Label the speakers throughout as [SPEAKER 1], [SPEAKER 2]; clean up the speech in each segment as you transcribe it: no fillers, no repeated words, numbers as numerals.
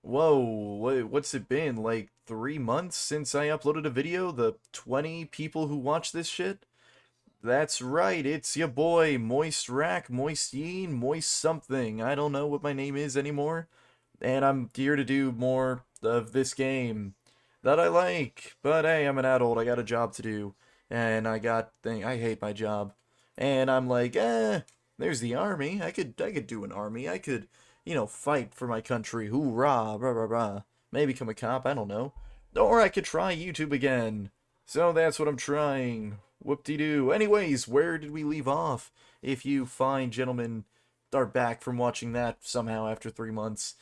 [SPEAKER 1] Whoa, what's it been? Like 3 months since I uploaded a video? The 20 people who watch this shit? That's right, it's your boy, Moist Rack, Moist Yeen, Moist something. I don't know what my name is anymore. And I'm here to do more of this game that I like. But hey, I'm an adult, I got a job to do. And I hate my job. And I'm like, there's the army. I could do an army. I could, fight for my country. Hoorah, rah, rah, rah. Maybe become a cop, I don't know. Or I could try YouTube again. So that's what I'm trying. Whoop-de-doo. Anyways, where did we leave off? If you fine gentlemen are back from watching that somehow after 3 months.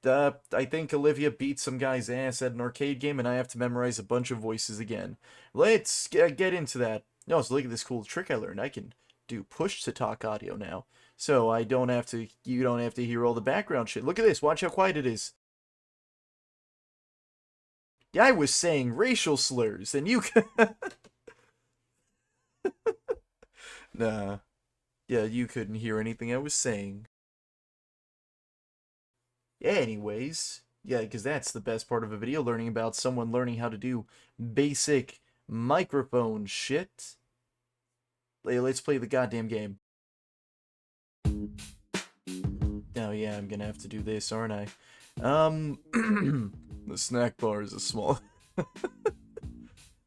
[SPEAKER 1] I think Olivia beat some guy's ass at an arcade game, and I have to memorize a bunch of voices again. Let's get into that. No, so look at this cool trick I learned. I can do push-to-talk audio now, so you don't have to hear all the background shit. Look at this. Watch how quiet it is. I was saying racial slurs, and you. Nah. Yeah, you couldn't hear anything I was saying. Anyways, yeah, because that's the best part of a video, learning about someone learning how to do basic microphone shit. Let's play the goddamn game. Oh yeah, I'm gonna have to do this, aren't I? The snack bar is a small...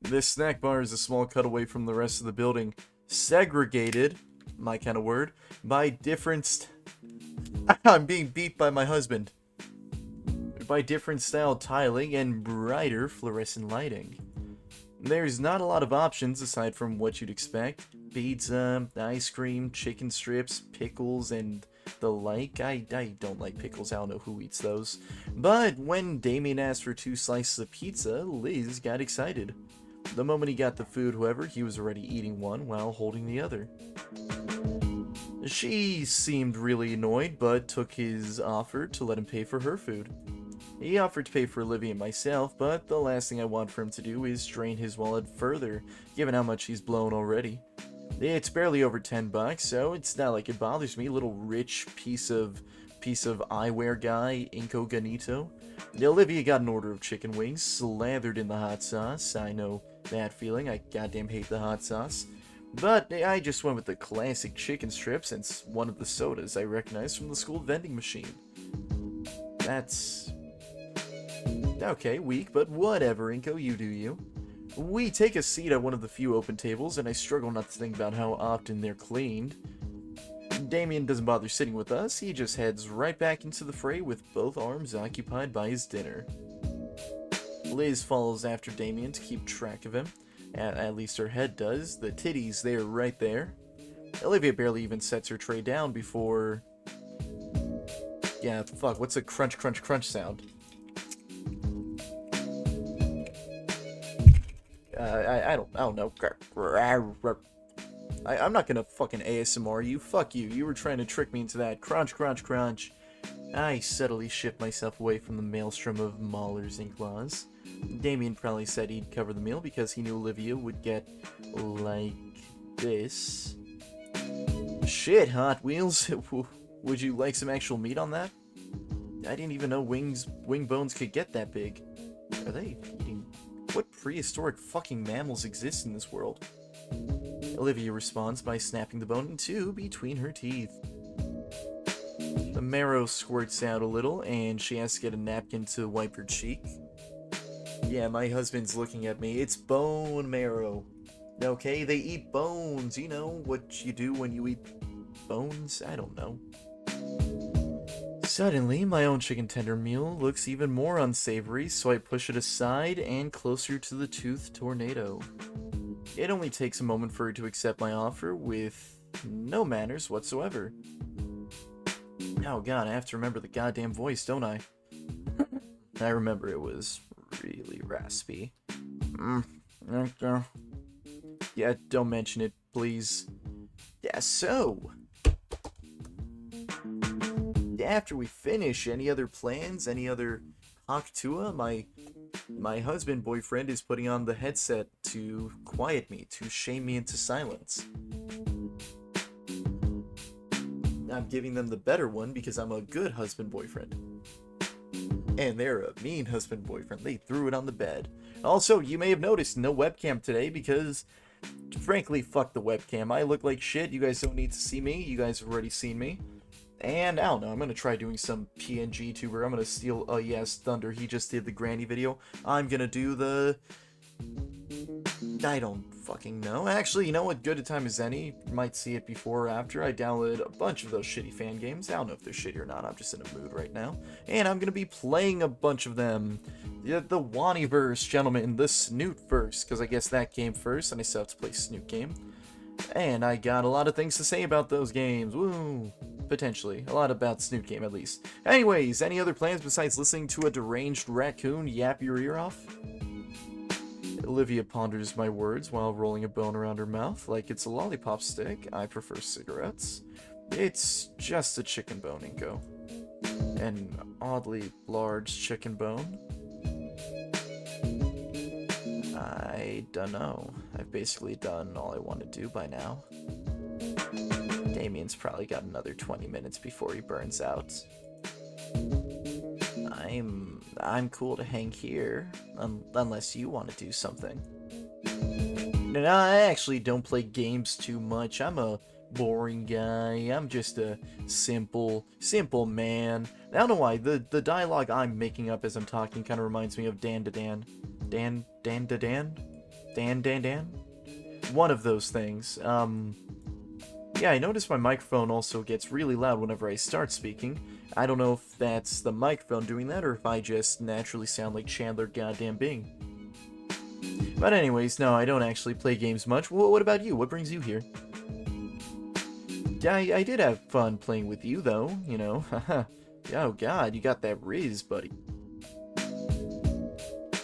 [SPEAKER 1] This snack bar is a small cutaway from the rest of the building, segregated, my kind of word, by different... I'm being beat by my husband. By different style tiling and brighter fluorescent lighting. There's not a lot of options aside from what you'd expect. Pizza, ice cream, chicken strips, pickles, and the like. I don't like pickles, I don't know who eats those. But when Damien asked for 2 slices of pizza, Liz got excited. The moment he got the food, however, he was already eating one while holding the other. She seemed really annoyed, but took his offer to let him pay for her food. He offered to pay for Olivia and myself, but the last thing I want for him to do is drain his wallet further, given how much he's blown already. It's barely over $10, so it's not like it bothers me, little rich piece of eyewear guy, incognito. Olivia got an order of chicken wings, slathered in the hot sauce. I know that feeling, I goddamn hate the hot sauce. But I just went with the classic chicken strips and one of the sodas I recognized from the school vending machine. That's... okay, weak, but whatever, Inko, you do you. We take a seat at one of the few open tables, and I struggle not to think about how often they're cleaned. Damien doesn't bother sitting with us, he just heads right back into the fray with both arms occupied by his dinner. Liz follows after Damien to keep track of him. At least her head does. The titties, they're right there. Olivia barely even sets her tray down before... yeah, fuck, what's a crunch crunch crunch sound? I don't know. I'm not gonna fucking ASMR you. Fuck you. You were trying to trick me into that. Crunch, crunch, crunch. I subtly shift myself away from the maelstrom of maulers and claws. Damien probably said he'd cover the meal because he knew Olivia would get like this. Shit, Hot Wheels. Would you like some actual meat on that? I didn't even know wing bones could get that big. Are they eating... what prehistoric fucking mammals exist in this world? Olivia responds by snapping the bone in two between her teeth. The marrow squirts out a little, and she has to get a napkin to wipe her cheek. Yeah, my husband's looking at me. It's bone marrow. Okay, they eat bones. You know what you do when you eat bones? I don't know. Suddenly, my own chicken tender meal looks even more unsavory, so I push it aside and closer to the tooth tornado. It only takes a moment for her to accept my offer with no manners whatsoever. Oh god, I have to remember the goddamn voice, don't I? I remember it was really raspy. Yeah, don't mention it, please. Yeah, so... after we finish, any other plans? Any other Haktua? My husband boyfriend is putting on the headset to quiet me, to shame me into silence. I'm giving them the better one because I'm a good husband boyfriend. And they're a mean husband-boyfriend. They threw it on the bed. Also, you may have noticed no webcam today because, frankly, fuck the webcam. I look like shit. You guys don't need to see me. You guys have already seen me. And I don't know, I'm gonna try doing some PNG tuber. I'm gonna steal, yes, Thunder. He just did the Granny video. I'm gonna do the... I don't fucking know. Actually, you know what? Good a time as any. You might see it before or after. I downloaded a bunch of those shitty fan games. I don't know if they're shitty or not. I'm just in a mood right now. And I'm gonna be playing a bunch of them. The Wani-verse, gentlemen. The Snoot-verse. Because I guess that came first, and I still have to play Snoot game. And I got a lot of things to say about those games. Woo! Potentially. A lot about Snoot game, at least. Anyways, any other plans besides listening to a deranged raccoon yap your ear off? Olivia ponders my words while rolling a bone around her mouth like it's a lollipop stick. I prefer cigarettes. It's just a chicken bone, Inko. An oddly large chicken bone. I don't know. I've basically done all I want to do by now. Damien's probably got another 20 minutes before he burns out. I'm cool to hang here, unless you want to do something. No, I actually don't play games too much. I'm a boring guy. I'm just a simple man. I don't know why, the dialogue I'm making up as I'm talking kind of reminds me of Dan to Dan. Dan? One of those things. Yeah, I noticed my microphone also gets really loud whenever I start speaking. I don't know if that's the microphone doing that, or if I just naturally sound like Chandler goddamn Bing. But anyways, no, I don't actually play games much. Well, what about you? What brings you here? I did have fun playing with you, though, you know. Oh god, you got that Riz, buddy.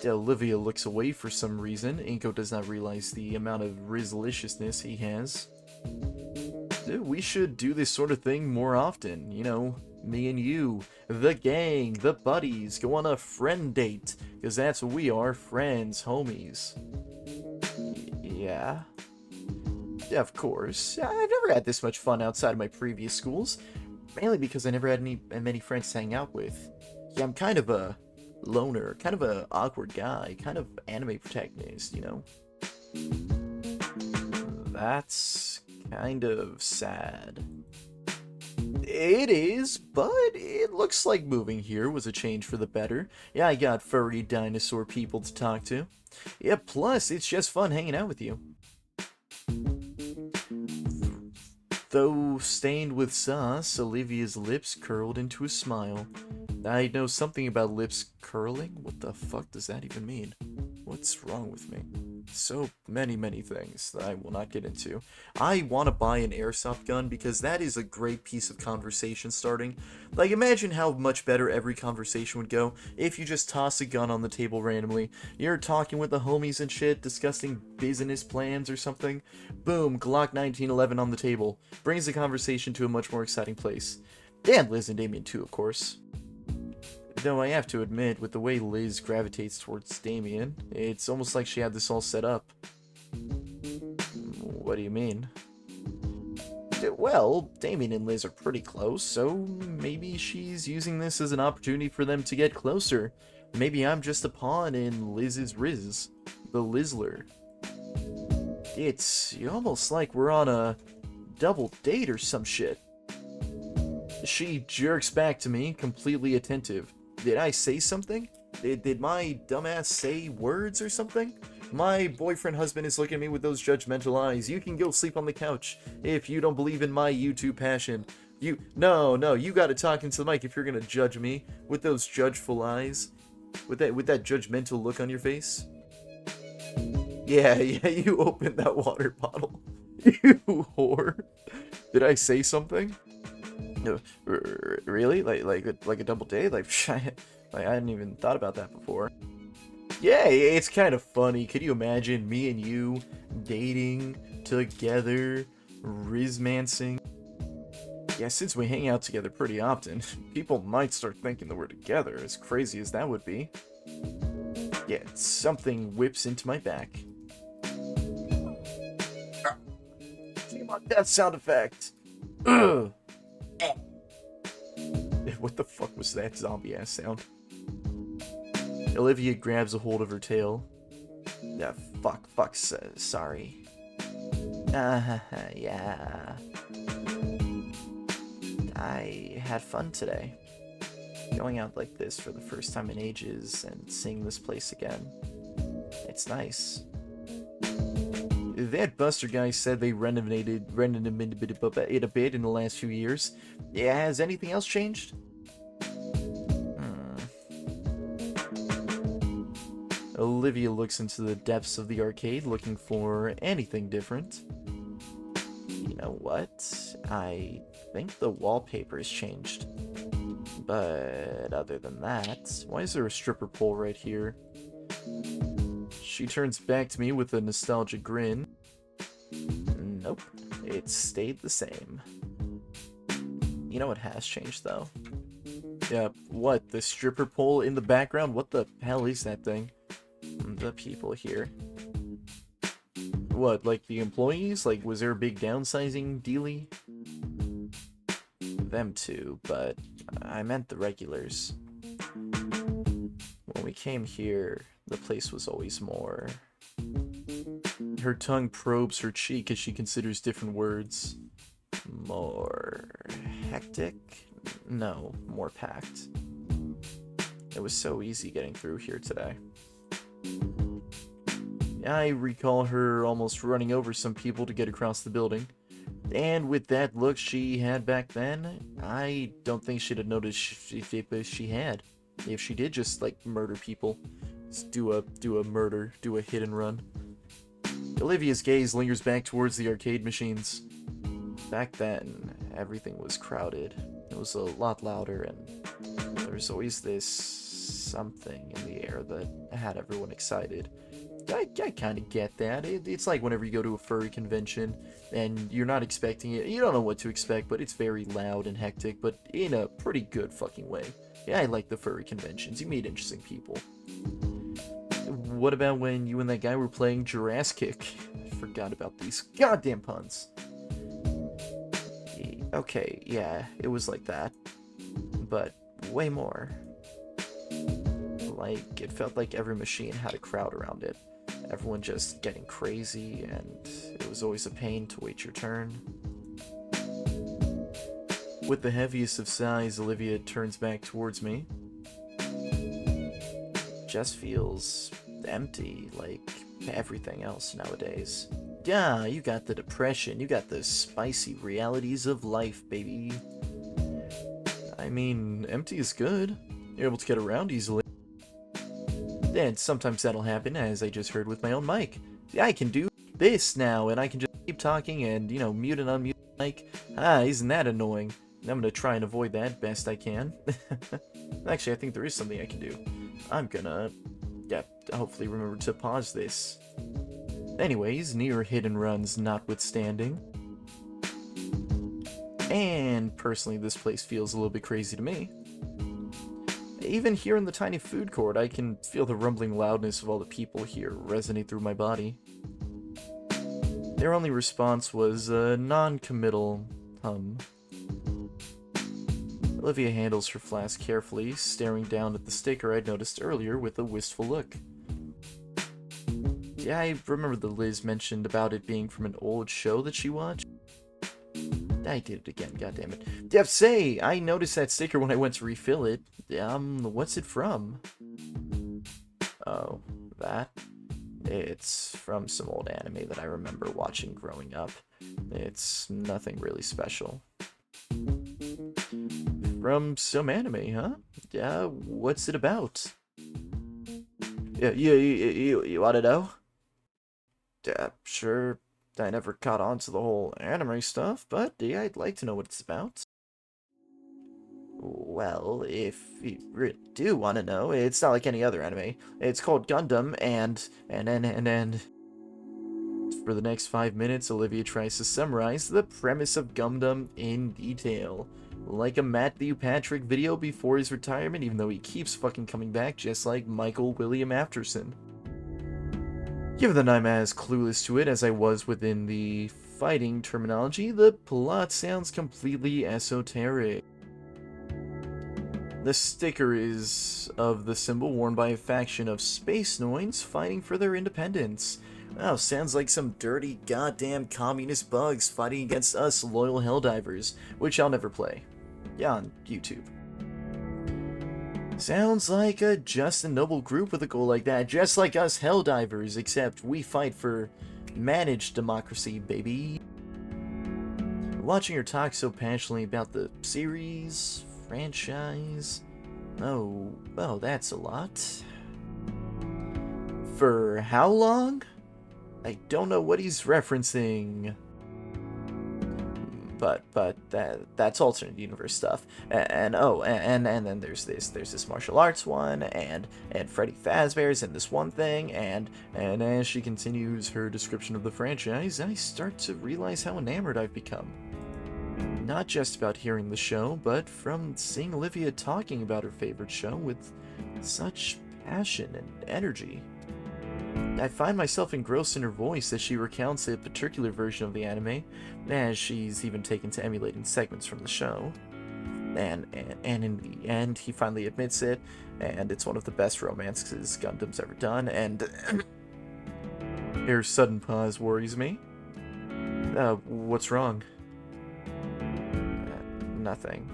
[SPEAKER 1] Olivia looks away for some reason. Inko does not realize the amount of Rizliciousness he has. Dude, we should do this sort of thing more often, you know, me and you, the gang, the buddies, go on a friend date, because that's what we are, friends, homies. Yeah, of course. I've never had this much fun outside of my previous schools, mainly because I never had many friends to hang out with. Yeah, I'm kind of a loner, kind of a awkward guy, kind of anime protagonist, you know? That's kind of sad. It is, but it looks like moving here was a change for the better. Yeah, I got furry dinosaur people to talk to. Yeah, plus it's just fun hanging out with you. Though stained with sauce, Olivia's lips curled into a smile. I know something about lips curling? What the fuck does that even mean? What's wrong with me? So many things that I will not get into. I want to buy an airsoft gun because that is a great piece of conversation starting. Like, imagine how much better every conversation would go if you just toss a gun on the table randomly. You're talking with the homies and shit, discussing business plans or something. Boom, Glock 1911 on the table. Brings the conversation to a much more exciting place. And Liz and Damien too, of course. Though I have to admit, with the way Liz gravitates towards Damien, it's almost like she had this all set up. What do you mean? Well, Damien and Liz are pretty close, so maybe she's using this as an opportunity for them to get closer. Maybe I'm just a pawn in Liz's Riz, the Lizler. It's almost like we're on a double date or some shit. She jerks back to me, completely attentive. Did I say something? Did my dumbass say words or something? My boyfriend husband is looking at me with those judgmental eyes. You can go sleep on the couch if you don't believe in my YouTube passion. No, you gotta talk into the mic if you're gonna judge me with those judgeful eyes. With that judgmental look on your face. Yeah, you opened that water bottle. You whore. Did I say something? No, really? Like a double date? Like I hadn't even thought about that before. Yeah, it's kind of funny. Could you imagine me and you dating together, rizmancing? Yeah, since we hang out together pretty often, people might start thinking that we're together, as crazy as that would be. Yeah, something whips into my back. Come on, that sound effect. Ugh. What the fuck was that zombie ass sound? Olivia grabs a hold of her tail. Sorry. Yeah. I had fun today. Going out like this for the first time in ages and seeing this place again. It's nice. That Buster guy said they renovated it a bit in the last few years. Yeah, has anything else changed? Olivia looks into the depths of the arcade looking for anything different. You know what? I think the wallpaper has changed. But other than that, why is there a stripper pole right here? She turns back to me with a nostalgic grin. Nope, it stayed the same. You know what has changed though? Yeah, what? The stripper pole in the background? What the hell is that thing? The people here. What, like the employees? Like, was there a big downsizing dealie? Them too, but I meant the regulars. When we came here, the place was always more... Her tongue probes her cheek as she considers different words. More... hectic? No, more packed. It was so easy getting through here today. I recall her almost running over some people to get across the building. And with that look she had back then, I don't think she'd have noticed if she had. If she did just, like, murder people. Just do a murder, do a hit and run. Olivia's gaze lingers back towards the arcade machines. Back then, everything was crowded. It was a lot louder, and there was always this something in the air that had everyone excited. I kind of get that. It's like whenever you go to a furry convention and you're not expecting it. You don't know what to expect, but it's very loud and hectic, but in a pretty good fucking way. Yeah, I like the furry conventions. You meet interesting people. What about when you and that guy were playing Jurassic? I forgot about these goddamn puns. Okay, yeah, it was like that. But way more. Like, it felt like every machine had a crowd around it. Everyone just getting crazy, and it was always a pain to wait your turn. With the heaviest of sighs, Olivia turns back towards me. Just feels empty, like everything else nowadays. Yeah, you got the depression, you got the spicy realities of life, baby. I mean, empty is good. You're able to get around easily. And sometimes that'll happen, as I just heard with my own mic. I can do this now, and I can just keep talking and, you know, mute and unmute the mic. Isn't that annoying? I'm gonna try and avoid that best I can. Actually, I think there is something I can do. I'm gonna, hopefully remember to pause this. Anyways, near hit and runs notwithstanding. And personally, this place feels a little bit crazy to me. Even here in the tiny food court, I can feel the rumbling loudness of all the people here resonate through my body. Their only response was a non-committal hum. Olivia handles her flask carefully, staring down at the sticker I'd noticed earlier with a wistful look. Yeah, I remember that Liz mentioned about it being from an old show that she watched. I did it again, goddammit. Def say, I noticed that sticker when I went to refill it. What's it from? Oh, that? It's from some old anime that I remember watching growing up. It's nothing really special. From some anime, huh? Yeah, what's it about? Yeah, you wanna know? Yeah, sure. I never caught on to the whole anime stuff, but yeah, I'd like to know what it's about. Well, if you really do want to know, it's not like any other anime. It's called Gundam, and for the next 5 minutes, Olivia tries to summarize the premise of Gundam in detail. Like a Matthew Patrick video before his retirement, even though he keeps fucking coming back, just like Michael William Afterson. Given that I'm as clueless to it as I was within the fighting terminology, the plot sounds completely esoteric. The sticker is of the symbol worn by a faction of space noins fighting for their independence. Oh, sounds like some dirty goddamn communist bugs fighting against us loyal Helldivers, which I'll never play. Yeah, on YouTube. Sounds like a just and noble group with a goal like that, just like us Helldivers, except we fight for managed democracy, baby. Watching her talk so passionately about the series, franchise... Oh, that's a lot. For how long? I don't know what he's referencing. But that's alternate universe stuff. And then there's this martial arts one, and Freddy Fazbear's in this one thing, and as she continues her description of the franchise, I start to realize how enamored I've become. Not just about hearing the show, but from seeing Olivia talking about her favorite show with such passion and energy. I find myself engrossed in her voice as she recounts a particular version of the anime, as she's even taken to emulating segments from the show. And in the end, he finally admits it, and it's one of the best romances Gundam's ever done, and... Her sudden pause worries me. What's wrong? Nothing.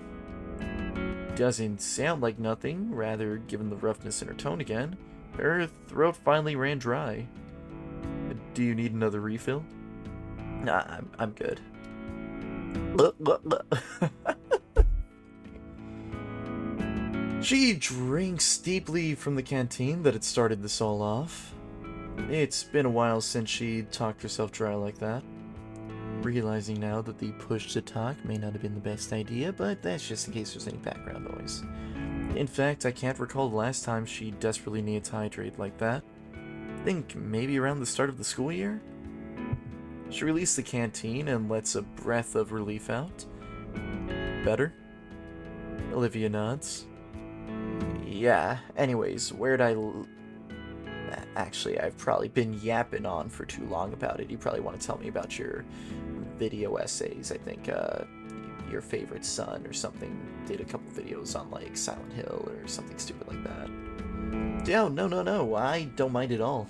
[SPEAKER 1] Doesn't sound like nothing, rather, given the roughness in her tone again. Her throat finally ran dry. Do you need another refill? Nah, I'm good. She drinks deeply from the canteen that had started this all off. It's been a while since she talked herself dry like that. Realizing now that the push to talk may not have been the best idea, but that's just in case there's any background noise. In fact, I can't recall the last time she desperately needed to hydrate like that. I think maybe around the start of the school year? She released the canteen and lets a breath of relief out. Better? Olivia nods. Yeah, anyways, where'd I... Actually, I've probably been yapping on for too long about it. You probably want to tell me about your video essays. I think your favorite son or something did a couple videos on like Silent Hill or something stupid like that. Oh, no, I don't mind at all.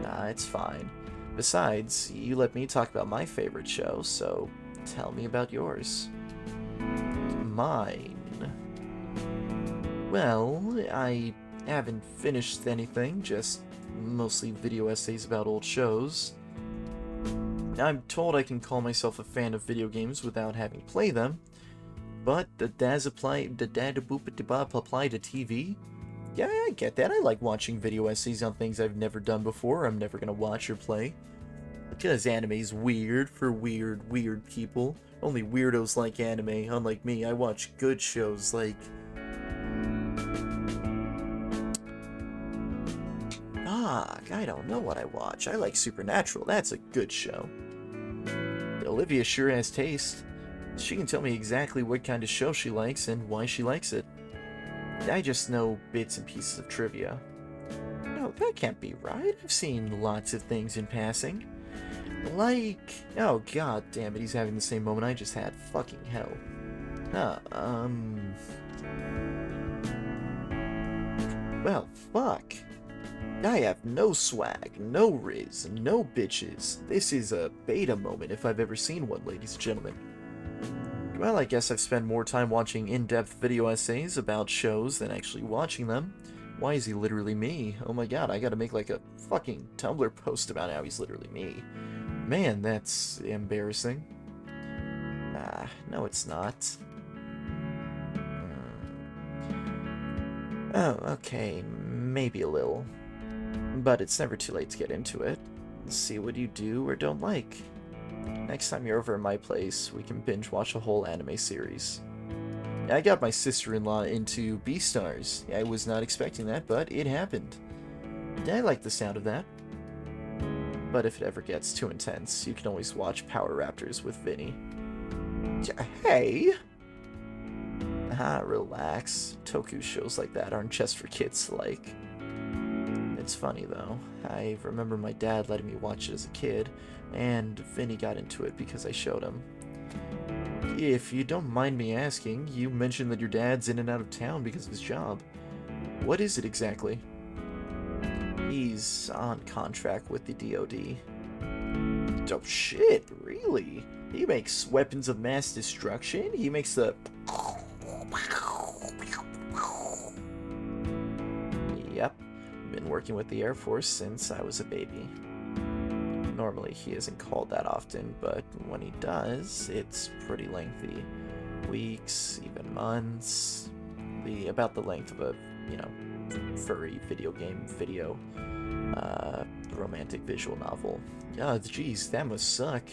[SPEAKER 1] Nah, it's fine. Besides, you let me talk about my favorite show, so tell me about yours. Mine. Well, I haven't finished anything, just mostly video essays about old shows. I'm told I can call myself a fan of video games without having played them, but does apply to TV? Yeah, I get that. I like watching video essays on things I've never done before or I'm never gonna watch or play. Because anime's weird for weird people. Only weirdos like anime, unlike me. I watch good shows like... I don't know what I watch. I like Supernatural. That's a good show. Olivia sure has taste. She can tell me exactly what kind of show she likes and why she likes it. I just know bits and pieces of trivia. No, that can't be right. I've seen lots of things in passing. Like... Oh, god damn it, he's having the same moment I just had. Fucking hell. Well, fuck. I have no swag, no riz, no bitches. This is a beta moment if I've ever seen one, ladies and gentlemen. Well, I guess I've spent more time watching in-depth video essays about shows than actually watching them. Why is he literally me? Oh my god, I gotta make like a fucking Tumblr post about how he's literally me. Man, that's embarrassing. No it's not. Oh, okay, maybe a little. But it's never too late to get into it. See what you do or don't like. Next time you're over at my place, we can binge watch a whole anime series. I got my sister-in-law into Beastars. I was not expecting that, but it happened. I like the sound of that. But if it ever gets too intense, you can always watch Power Raptors with Vinny. Hey! Relax. Toku shows like that aren't just for kids to like. It's funny though. I remember my dad letting me watch it as a kid, and Vinny got into it because I showed him. If you don't mind me asking, you mentioned that your dad's in and out of town because of his job. What is it exactly? He's on contract with the DoD. Oh shit, really? He makes weapons of mass destruction? He makes the... Yep, been working with the Air Force since I was a baby. Normally he isn't called that often, but when he does, it's pretty lengthy. Weeks, even months. About the length of a, furry video game video. Romantic visual novel. Yeah, geez, that must suck.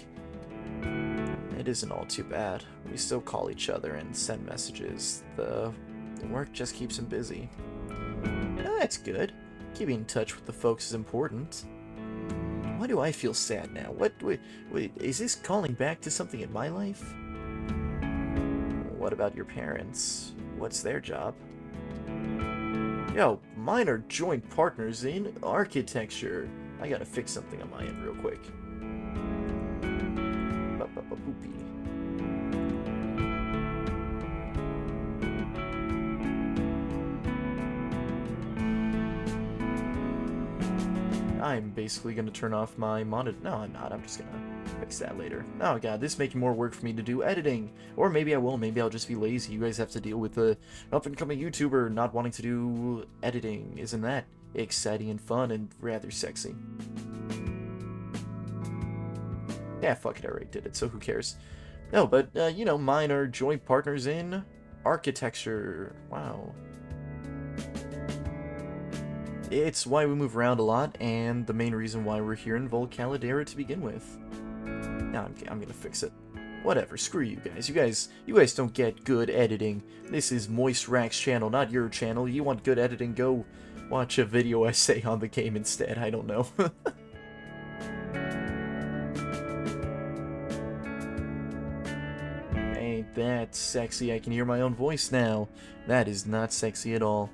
[SPEAKER 1] It isn't all too bad. We still call each other and send messages. The work just keeps him busy. That's good. Keeping in touch with the folks is important. Why do I feel sad now? Wait, is this calling back to something in my life? What about your parents? What's their job? Yo, mine are joint partners in architecture. I gotta fix something on my end real quick. Ba-ba-ba-boopy. I'm basically gonna turn off my monitor. No, I'm not. I'm just gonna fix that later. Oh god, this is making more work for me to do editing. Or maybe I will. Maybe I'll just be lazy. You guys have to deal with the up-and-coming YouTuber not wanting to do editing. Isn't that exciting and fun and rather sexy? Yeah, fuck it. I already did it, so who cares? No, but, mine are joint partners in architecture. Wow. It's why we move around a lot, and the main reason why we're here in Volcalidera to begin with. Now I'm gonna fix it. Whatever, screw you guys. You guys don't get good editing. This is Moist Rack's channel, not your channel. You want good editing, go watch a video essay on the game instead. I don't know. Ain't that sexy? I can hear my own voice now. That is not sexy at all.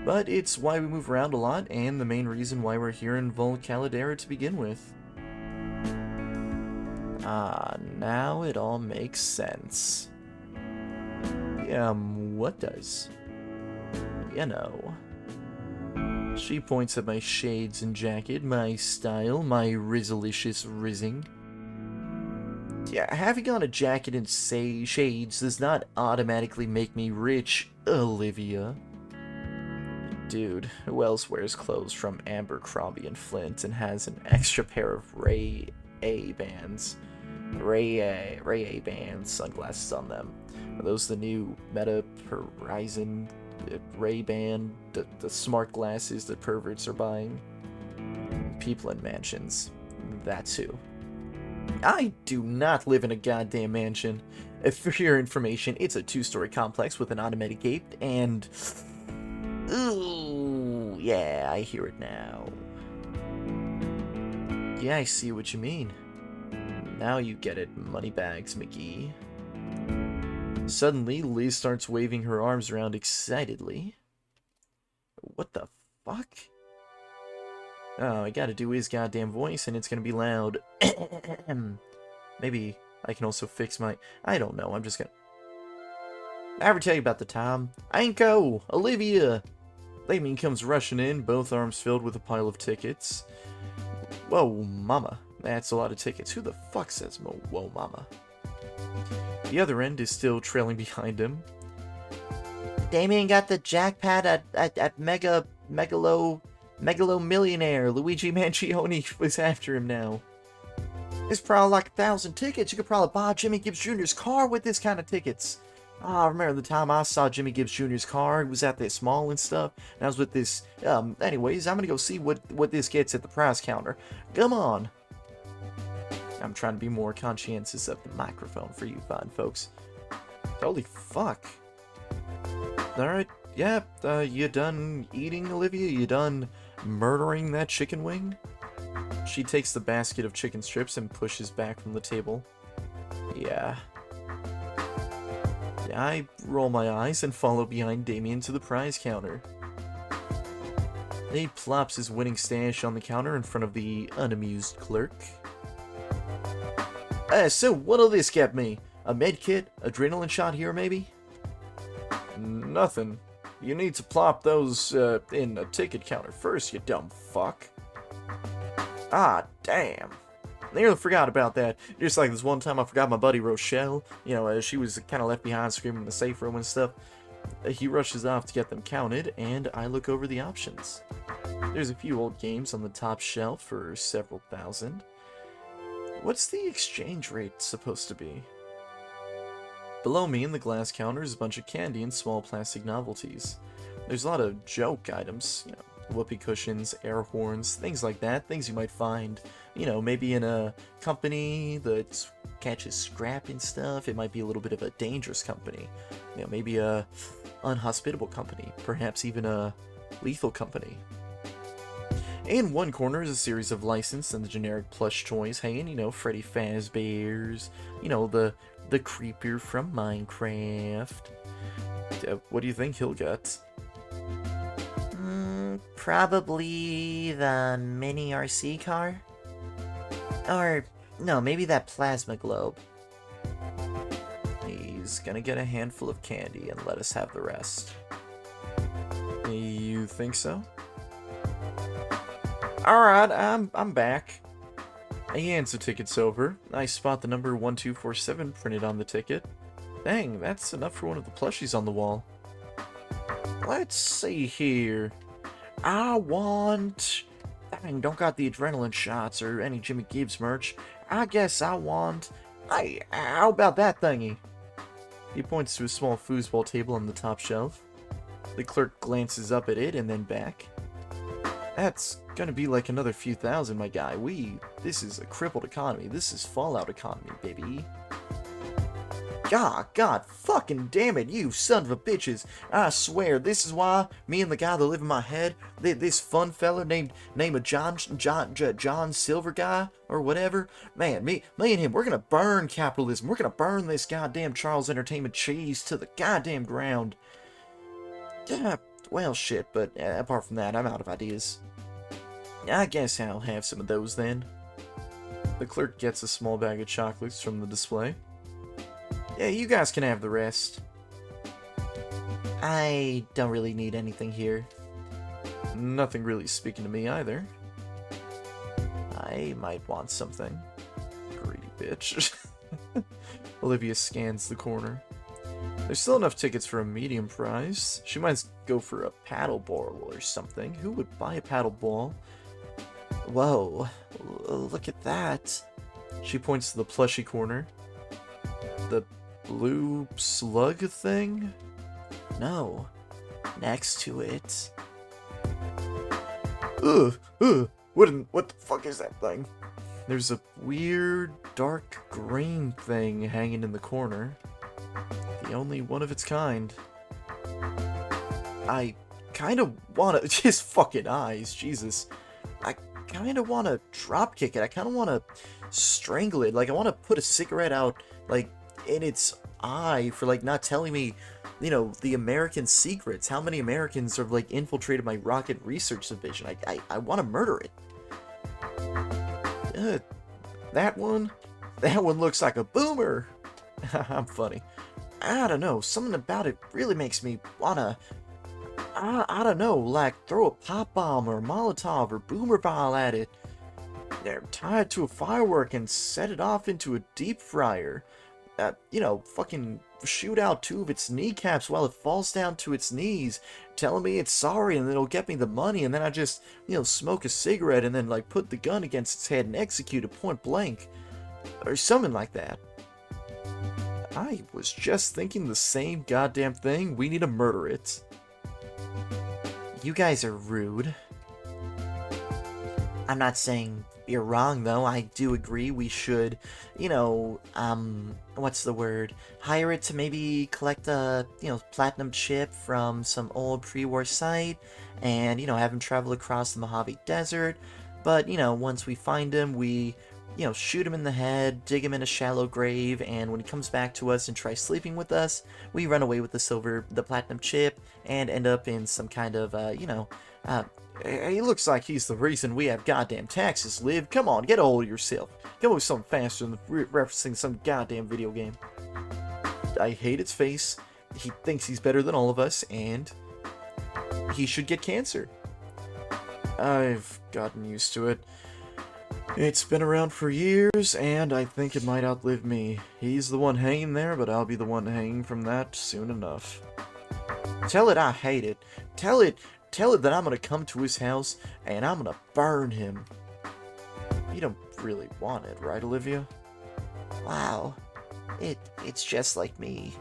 [SPEAKER 1] But it's why we move around a lot, and the main reason why we're here in Volcalidera to begin with. Ah, now it all makes sense. What does? She points at my shades and jacket, my style, my rizzalicious rizzing. Yeah, having on a jacket and shades does not automatically make me rich, Olivia. Dude, who else wears clothes from Abercrombie and Flint and has an extra pair of Ray A bands sunglasses on them? Are those the new Meta Horizon Ray-Ban, the smart glasses that perverts are buying? People in mansions. That too. I do not live in a goddamn mansion. For your information, it's a 2-story complex with an automatic gate and... Ooh, yeah, I hear it now. Yeah, I see what you mean. Now you get it, Moneybags McGee. Suddenly, Liz starts waving her arms around excitedly. What the fuck? Oh, I gotta do his goddamn voice, and it's gonna be loud. Maybe I can also fix my... I don't know, I'm just gonna... I ever tell you about the time? Anko! Olivia! Damien comes rushing in, both arms filled with a pile of tickets. Whoa, mama. That's a lot of tickets. Who the fuck says whoa, mama? The other end is still trailing behind him. Damien got the jackpot at Megalo Millionaire. Luigi Mangione was after him now. There's probably like 1,000 tickets. You could probably buy Jimmy Gibbs Jr.'s car with this kind of tickets. I remember the time I saw Jimmy Gibbs Jr.'s car. It was at this mall and stuff. And I was with this... anyways, I'm gonna go see what this gets at the prize counter. Come on. I'm trying to be more conscientious of the microphone for you fine folks. Holy fuck. Alright, yeah, you done eating, Olivia? You done murdering that chicken wing? She takes the basket of chicken strips and pushes back from the table. Yeah. I roll my eyes and follow behind Damien to the prize counter. He plops his winning stash on the counter in front of the unamused clerk. So, what'll this get me? A med kit? Adrenaline shot here, maybe? Nothing. You need to plop those in a ticket counter first, you dumb fuck. Ah, damn. Nearly forgot about that. Just like this one time I forgot my buddy Rochelle. You know, she was kind of left behind screaming in the safe room and stuff. He rushes off to get them counted, and I look over the options. There's a few old games on the top shelf for several thousand. What's the exchange rate supposed to be? Below me in the glass counter is a bunch of candy and small plastic novelties. There's a lot of joke items, you know, whoopee cushions, air horns, things like that, things you might find, you know, maybe in a company that catches scrap and stuff. It might be a little bit of a dangerous company, you know, maybe a unhospitable company, perhaps even a lethal company. In one corner is a series of licensed and the generic plush toys hanging, you know, Freddy Fazbear's, you know, the creeper from Minecraft. What do you think he'll get?
[SPEAKER 2] Probably the mini RC car? Or, no, maybe that plasma globe.
[SPEAKER 1] He's gonna get a handful of candy and let us have the rest. You think so? Alright, I'm back. He hands the tickets over. I spot the number 1247 printed on the ticket. Dang, that's enough for one of the plushies on the wall. Let's see here. I want... Dang, don't got the adrenaline shots or any Jimmy Gibbs merch. I guess I want... Hey, how about that thingy? He points to a small foosball table on the top shelf. The clerk glances up at it and then back. That's gonna be like another few thousand, my guy. This is a crippled economy. This is Fallout economy, baby. God fucking damn it, you son of a bitches. I swear, this is why me and the guy that live in my head, this fun fella named a John Silver guy, or whatever, man, me and him, we're gonna burn capitalism. We're gonna burn this goddamn Charles Entertainment cheese to the goddamn ground. Yeah, well, shit, but apart from that, I'm out of ideas. I guess I'll have some of those then. The clerk gets a small bag of chocolates from the display. Yeah, you guys can have the rest.
[SPEAKER 2] I don't really need anything here.
[SPEAKER 1] Nothing really speaking to me either. I might want something. Greedy bitch. Olivia scans the corner. There's still enough tickets for a medium price. She might go for a paddle ball or something. Who would buy a paddle ball?
[SPEAKER 2] Whoa, look at that.
[SPEAKER 1] She points to the plushie corner. The blue slug thing?
[SPEAKER 2] No, next to it.
[SPEAKER 1] What the fuck is that thing? There's a weird dark green thing hanging in the corner. The only one of its kind. I kind of want to... Just fucking eyes, Jesus. I kind of want to drop kick it. I kind of want to strangle it. Like, I want to put a cigarette out, like, in its eye for, like, not telling me, you know, the American secrets. How many Americans have, like, infiltrated my rocket research division? I want to murder it. That one looks like a boomer. I'm funny. I don't know, something about it really makes me wanna, I don't know, like throw a pop bomb or a Molotov or boomer ball at it. They're tied to a firework and set it off into a deep fryer. You know, fucking shoot out 2 of its kneecaps while it falls down to its knees, telling me it's sorry and then it'll get me the money, and then I just, you know, smoke a cigarette and then, like, put the gun against its head and execute it point blank. Or something like that. I was just thinking the same goddamn thing. We need to murder it.
[SPEAKER 2] You guys are rude. I'm not saying you're wrong, though. I do agree we should, you know, what's the word? Hire it to maybe collect a, you know, platinum chip from some old pre-war site and, you know, have him travel across the Mojave Desert. But, you know, once we find him, we shoot him in the head, dig him in a shallow grave, and when he comes back to us and tries sleeping with us, we run away with the platinum chip, and end up in some kind of,
[SPEAKER 1] He looks like he's the reason we have goddamn taxes, Liv. Come on, get a hold of yourself. Come up with something faster than referencing some goddamn video game. I hate its face. He thinks he's better than all of us, and he should get cancer. I've gotten used to it. It's been around for years, and I think it might outlive me. He's the one hanging there, but I'll be the one hanging from that soon enough. Tell it I hate it. Tell it that I'm gonna come to his house, and I'm gonna burn him. You don't really want it, right, Olivia?
[SPEAKER 2] wow, it's just like me.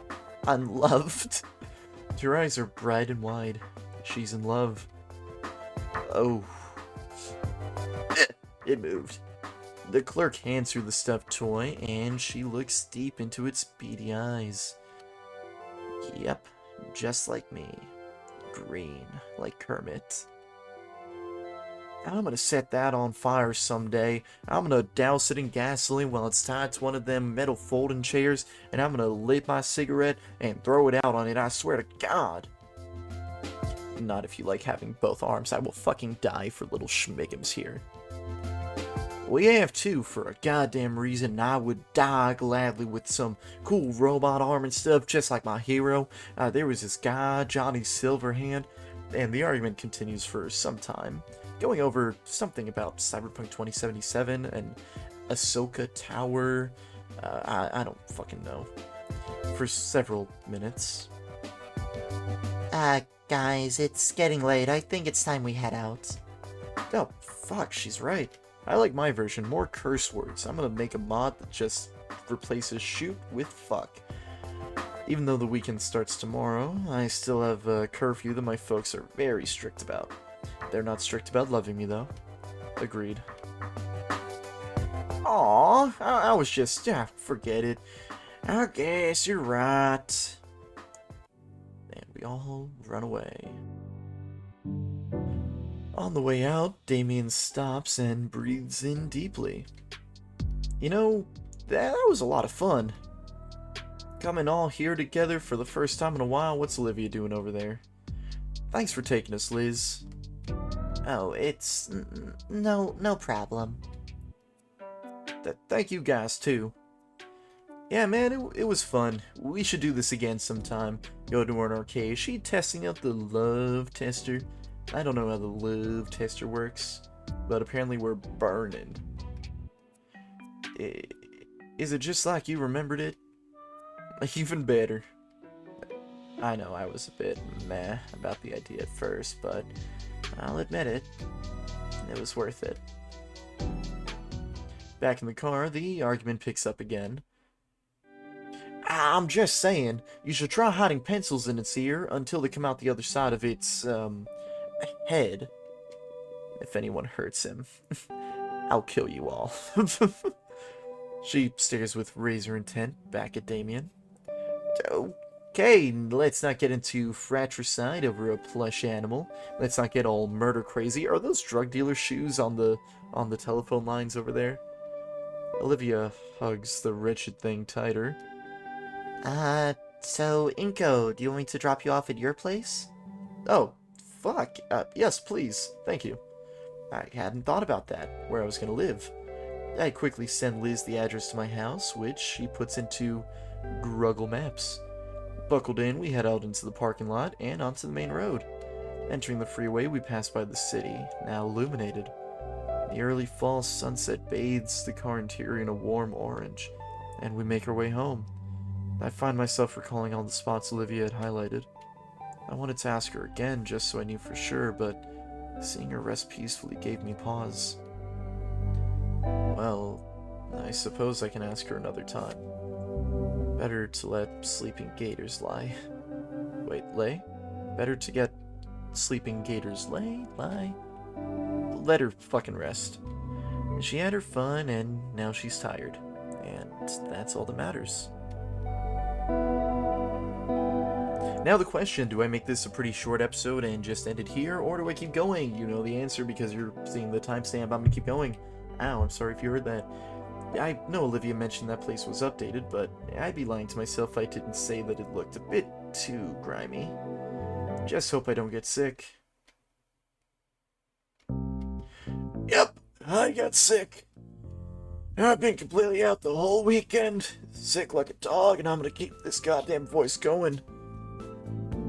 [SPEAKER 2] Unloved.
[SPEAKER 1] Your eyes are bright and wide. She's in love. Oh. It moved. The clerk hands her the stuffed toy, and she looks deep into its beady eyes.
[SPEAKER 2] Yep, just like me. Green, like Kermit.
[SPEAKER 1] I'm gonna set that on fire someday. I'm gonna douse it in gasoline while it's tied to one of them metal folding chairs, and I'm gonna lit my cigarette and throw it out on it, I swear to God. Not if you like having both arms. I will fucking die for little schmiggums here. We have to, for a goddamn reason. I would die gladly with some cool robot arm and stuff, just like my hero. There was this guy, Johnny Silverhand, and the argument continues for some time, going over something about Cyberpunk 2077 and Ahsoka Tower. I don't fucking know. For several minutes.
[SPEAKER 2] Guys, it's getting late. I think it's time we head out.
[SPEAKER 1] Oh, fuck, she's right. I like my version, more curse words. I'm gonna make a mod that just replaces shoot with fuck. Even though the weekend starts tomorrow, I still have a curfew that my folks are very strict about. They're not strict about loving me, though. Agreed. Aw, I was just, forget it. I guess you're right. And we all run away. On the way out, Damien stops and breathes in deeply. You know, that was a lot of fun. Coming all here together for the first time in a while. What's Olivia doing over there? Thanks for taking us, Liz.
[SPEAKER 2] Oh, it's... no problem.
[SPEAKER 1] Thank you guys, too. Yeah, man, it was fun. We should do this again sometime. Go to an arcade. She testing out the love tester. I don't know how the love tester works, but apparently we're burning. Is it just like you remembered it? Even better. I know I was a bit meh about the idea at first, but I'll admit it. It was worth it. Back in the car, the argument picks up again. I'm just saying, you should try hiding pencils in its ear until they come out the other side of its, head. If anyone hurts him, I'll kill you all. She stares with razor intent back at Damien. Okay, let's not get into fratricide over a plush animal. Let's not get all murder crazy. Are those drug dealer shoes on the telephone lines over there? Olivia hugs the wretched thing tighter.
[SPEAKER 2] So, Inko, do you want me to drop you off at your place?
[SPEAKER 1] Oh, fuck. Yes, please. Thank you. I hadn't thought about that, where I was gonna live. I quickly send Liz the address to my house, which she puts into Google Maps. Buckled in, we head out into the parking lot and onto the main road. Entering the freeway, we pass by the city, now illuminated. The early fall sunset bathes the car interior in a warm orange, and we make our way home. I find myself recalling all the spots Olivia had highlighted. I wanted to ask her again just so I knew for sure, but seeing her rest peacefully gave me pause. Well, I suppose I can ask her another time. Better to let sleeping gators lie. Wait, lay? Better to get sleeping gators lie? Let her fucking rest. She had her fun, and now she's tired. And that's all that matters. Now the question, do I make this a pretty short episode and just end it here, or do I keep going? You know the answer because you're seeing the timestamp. I'm gonna keep going. Ow, I'm sorry if you heard that. I know Olivia mentioned that place was updated, but I'd be lying to myself if I didn't say that it looked a bit too grimy. Just hope I don't get sick. Yep, I got sick. I've been completely out the whole weekend, sick like a dog, and I'm gonna keep this goddamn voice going.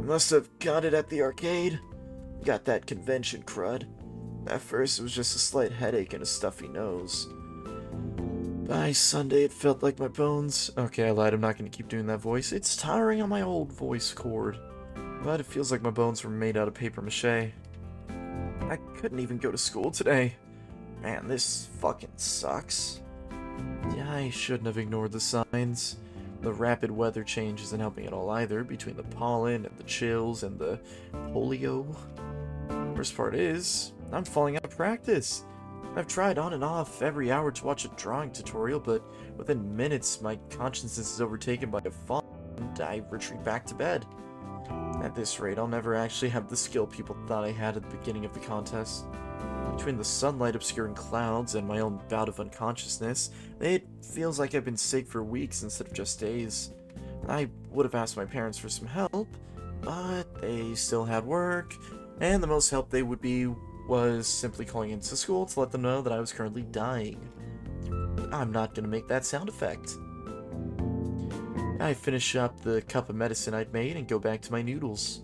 [SPEAKER 1] Must have got it at the arcade. Got that convention crud. At first, it was just a slight headache and a stuffy nose. By Sunday, it felt like my bones... Okay, I lied, I'm not gonna keep doing that voice. It's tiring on my old voice cord. But it feels like my bones were made out of paper mache. I couldn't even go to school today. Man, this fucking sucks. Yeah, I shouldn't have ignored the signs. The rapid weather change isn't helping at all either, between the pollen and the chills and the polio. Worst part is, I'm falling out of practice. I've tried on and off every hour to watch a drawing tutorial, but within minutes my consciousness is overtaken by a fog and I retreat back to bed. At this rate, I'll never actually have the skill people thought I had at the beginning of the contest. Between the sunlight obscuring clouds and my own bout of unconsciousness, it feels like I've been sick for weeks instead of just days. I would have asked my parents for some help, but they still had work, and the most help they would be was simply calling into school to let them know that I was currently dying. I'm not gonna make that sound effect. I finish up the cup of medicine I'd made and go back to my noodles.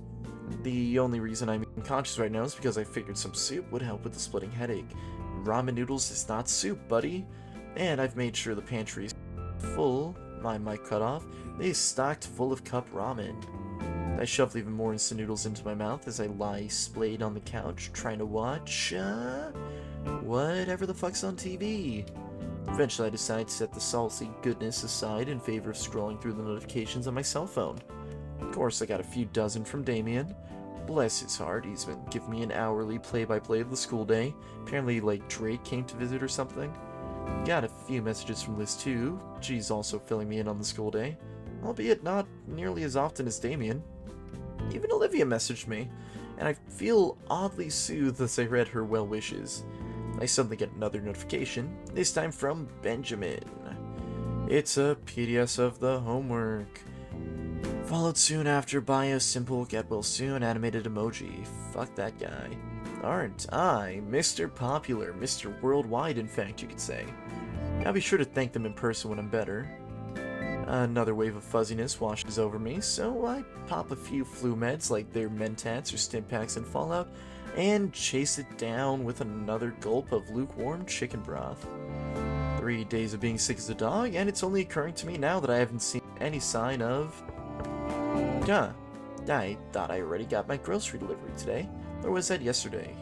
[SPEAKER 1] The only reason I'm unconscious right now is because I figured some soup would help with the splitting headache. Ramen noodles is not soup, buddy. And I've made sure the pantry is full. My mic cut off. They stocked full of cup ramen. I shoved even more instant noodles into my mouth as I lie splayed on the couch trying to watch, whatever the fuck's on TV. Eventually I decide to set the salty goodness aside in favor of scrolling through the notifications on my cell phone. Of course, I got a few dozen from Damien. Bless his heart, he's been giving me an hourly play-by-play of the school day. Apparently, like, Drake came to visit or something. Got a few messages from Liz too. She's also filling me in on the school day. Albeit not nearly as often as Damien. Even Olivia messaged me, and I feel oddly soothed as I read her well wishes. I suddenly get another notification, this time from Benjamin. It's a PDS of the homework. Followed soon after by a simple get well soon animated emoji. Fuck that guy. Aren't I Mr. Popular, Mr. Worldwide in fact you could say. I'll be sure to thank them in person when I'm better. Another wave of fuzziness washes over me, so I pop a few flu meds like their Mentats or Stimpaks in Fallout, and chase it down with another gulp of lukewarm chicken broth. 3 days of being sick as a dog, and it's only occurring to me now that I haven't seen any sign of... I thought I already got my grocery delivery today, or was that yesterday?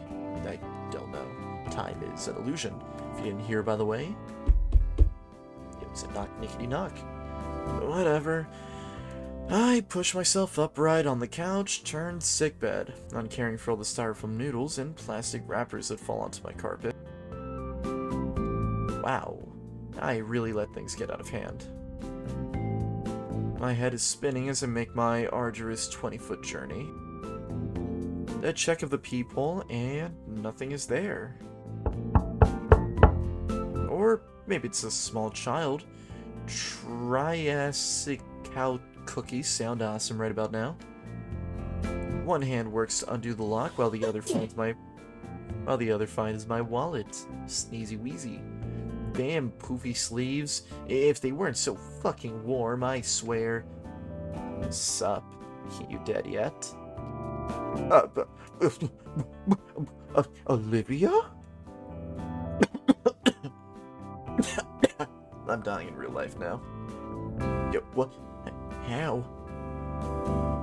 [SPEAKER 1] I don't know. Time is an illusion. If you didn't hear, by the way, it was a knock-nickety-knock. Whatever. I push myself upright on the couch, turn sickbed, uncaring for all the styrofoam noodles and plastic wrappers that fall onto my carpet. Wow, I really let things get out of hand. My head is spinning as I make my arduous 20-foot journey. A check of the peephole, and nothing is there. Or maybe it's a small child. Triassic cow cookies sound awesome right about now. One hand works to undo the lock while the other finds my wallet. Sneezy wheezy. Damn poofy sleeves. If they weren't so fucking warm, I swear. Sup? You dead yet? Olivia? I'm dying in real life now. Yo, what? How?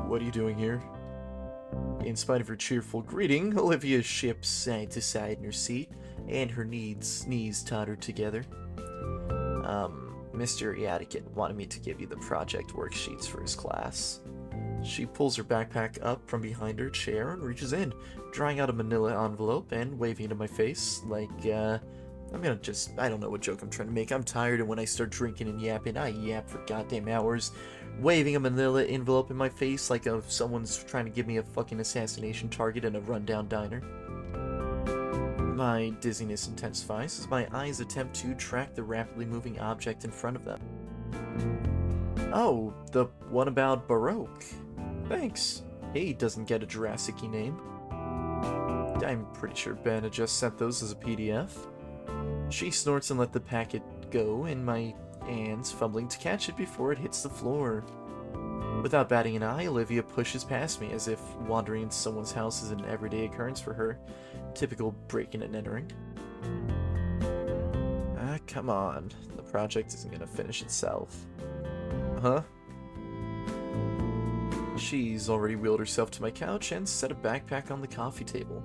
[SPEAKER 1] What are you doing here? In spite of her cheerful greeting, Olivia ships side to side in her seat, and her knees tottered together. Mr. Eatiket wanted me to give you the project worksheets for his class. She pulls her backpack up from behind her chair and reaches in, drawing out a manila envelope and waving it in my face like, I don't know what joke I'm trying to make. I'm tired, and when I start drinking and yapping, I yap for goddamn hours, waving a manila envelope in my face like someone's trying to give me a fucking assassination target in a rundown diner. My dizziness intensifies as my eyes attempt to track the rapidly moving object in front of them. Oh, the one about Baroque. Thanks. He doesn't get a Jurassic-y name. I'm pretty sure Ben had just sent those as a PDF. She snorts and let the packet go in my hands, fumbling to catch it before it hits the floor. Without batting an eye, Olivia pushes past me as if wandering into someone's house is an everyday occurrence for her. Typical breaking and entering. Ah, come on. The project isn't gonna finish itself. Huh? She's already wheeled herself to my couch and set a backpack on the coffee table.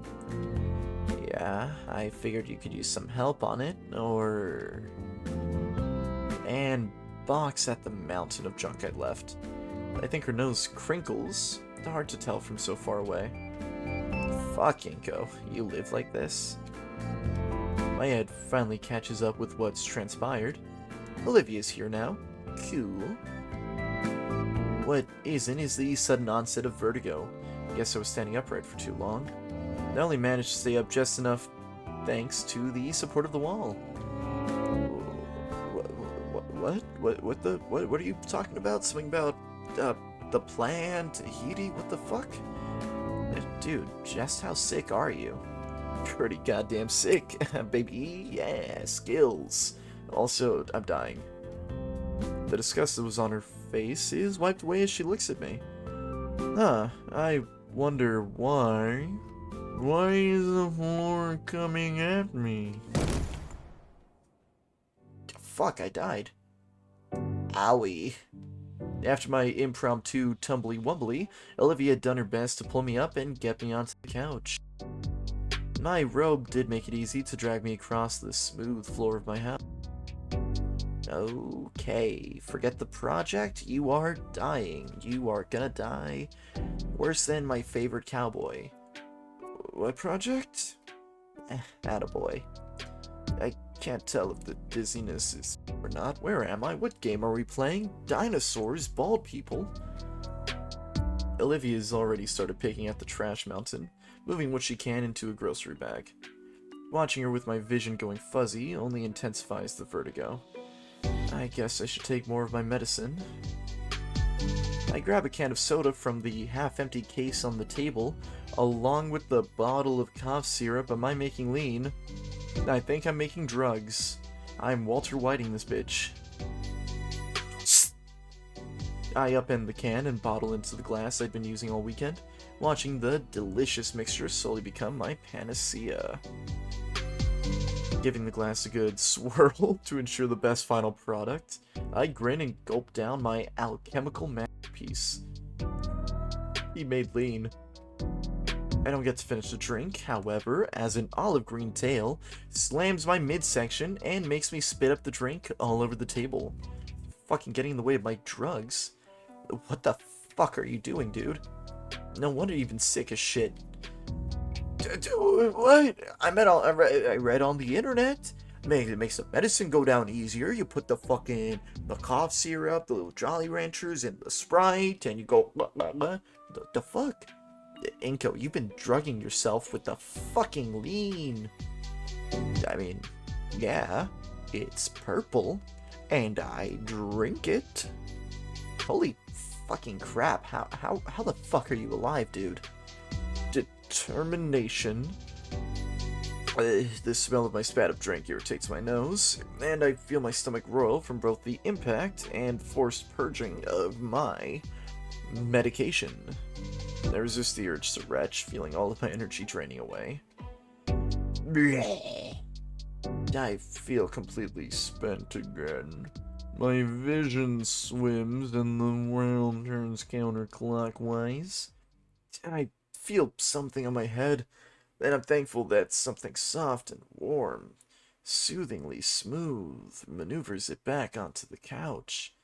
[SPEAKER 1] Yeah, I figured you could use some help on it, or... And box at the mountain of junk I'd left. I think her nose crinkles. Hard to tell from so far away. Fuck, Inko, you live like this? My head finally catches up with what's transpired. Olivia's here now. Cool. What isn't is the sudden onset of vertigo. Guess I was standing upright for too long. I only managed to stay up just enough thanks to the support of the wall. What are you talking about? Something about, the plan, Tahiti? What the fuck? Dude, just how sick are you? Pretty goddamn sick, baby. Yeah, skills. Also, I'm dying. The disgust that was on her face is wiped away as she looks at me. Huh, I wonder why. Why is the floor coming at me? Fuck, I died. Owie. After my impromptu tumbly-wumbly, Olivia had done her best to pull me up and get me onto the couch. My robe did make it easy to drag me across the smooth floor of my house. Okay, forget the project. You are dying. You are gonna die. Worse than my favorite cowboy. What project? Attaboy. I can't tell if the dizziness is or not. Where am I? What game are we playing? Dinosaurs? Bald people? Olivia's already started picking at the trash mountain, moving what she can into a grocery bag. Watching her with my vision going fuzzy only intensifies the vertigo. I guess I should take more of my medicine. I grab a can of soda from the half-empty case on the table, along with the bottle of cough syrup. Am I making lean? I think I'm making drugs. I'm Walter Whiting this bitch. I upend the can and bottle into the glass I'd been using all weekend, watching the delicious mixture slowly become my panacea. Giving the glass a good swirl to ensure the best final product, I grin and gulp down my alchemical masterpiece. He made lean. I don't get to finish the drink, however, as an olive green tail slams my midsection and makes me spit up the drink all over the table. Fucking getting in the way of my drugs. What the fuck are you doing, dude? No wonder you've been sick as shit. What? I read on the internet. It makes the medicine go down easier. You put the cough syrup, the little Jolly Ranchers, and the Sprite, and you go blah, blah, blah. The fuck? Inko, you've been drugging yourself with the fucking lean. I mean, yeah, it's purple, and I drink it. Holy fucking crap! How the fuck are you alive, dude? Determination. The smell of my spat up drink irritates my nose, and I feel my stomach roil from both the impact and forced purging of my medication. I resist the urge to retch, feeling all of my energy draining away. I feel completely spent again. My vision swims and the world turns counterclockwise. I feel something on my head, and I'm thankful that something soft and warm, soothingly smooth, maneuvers it back onto the couch.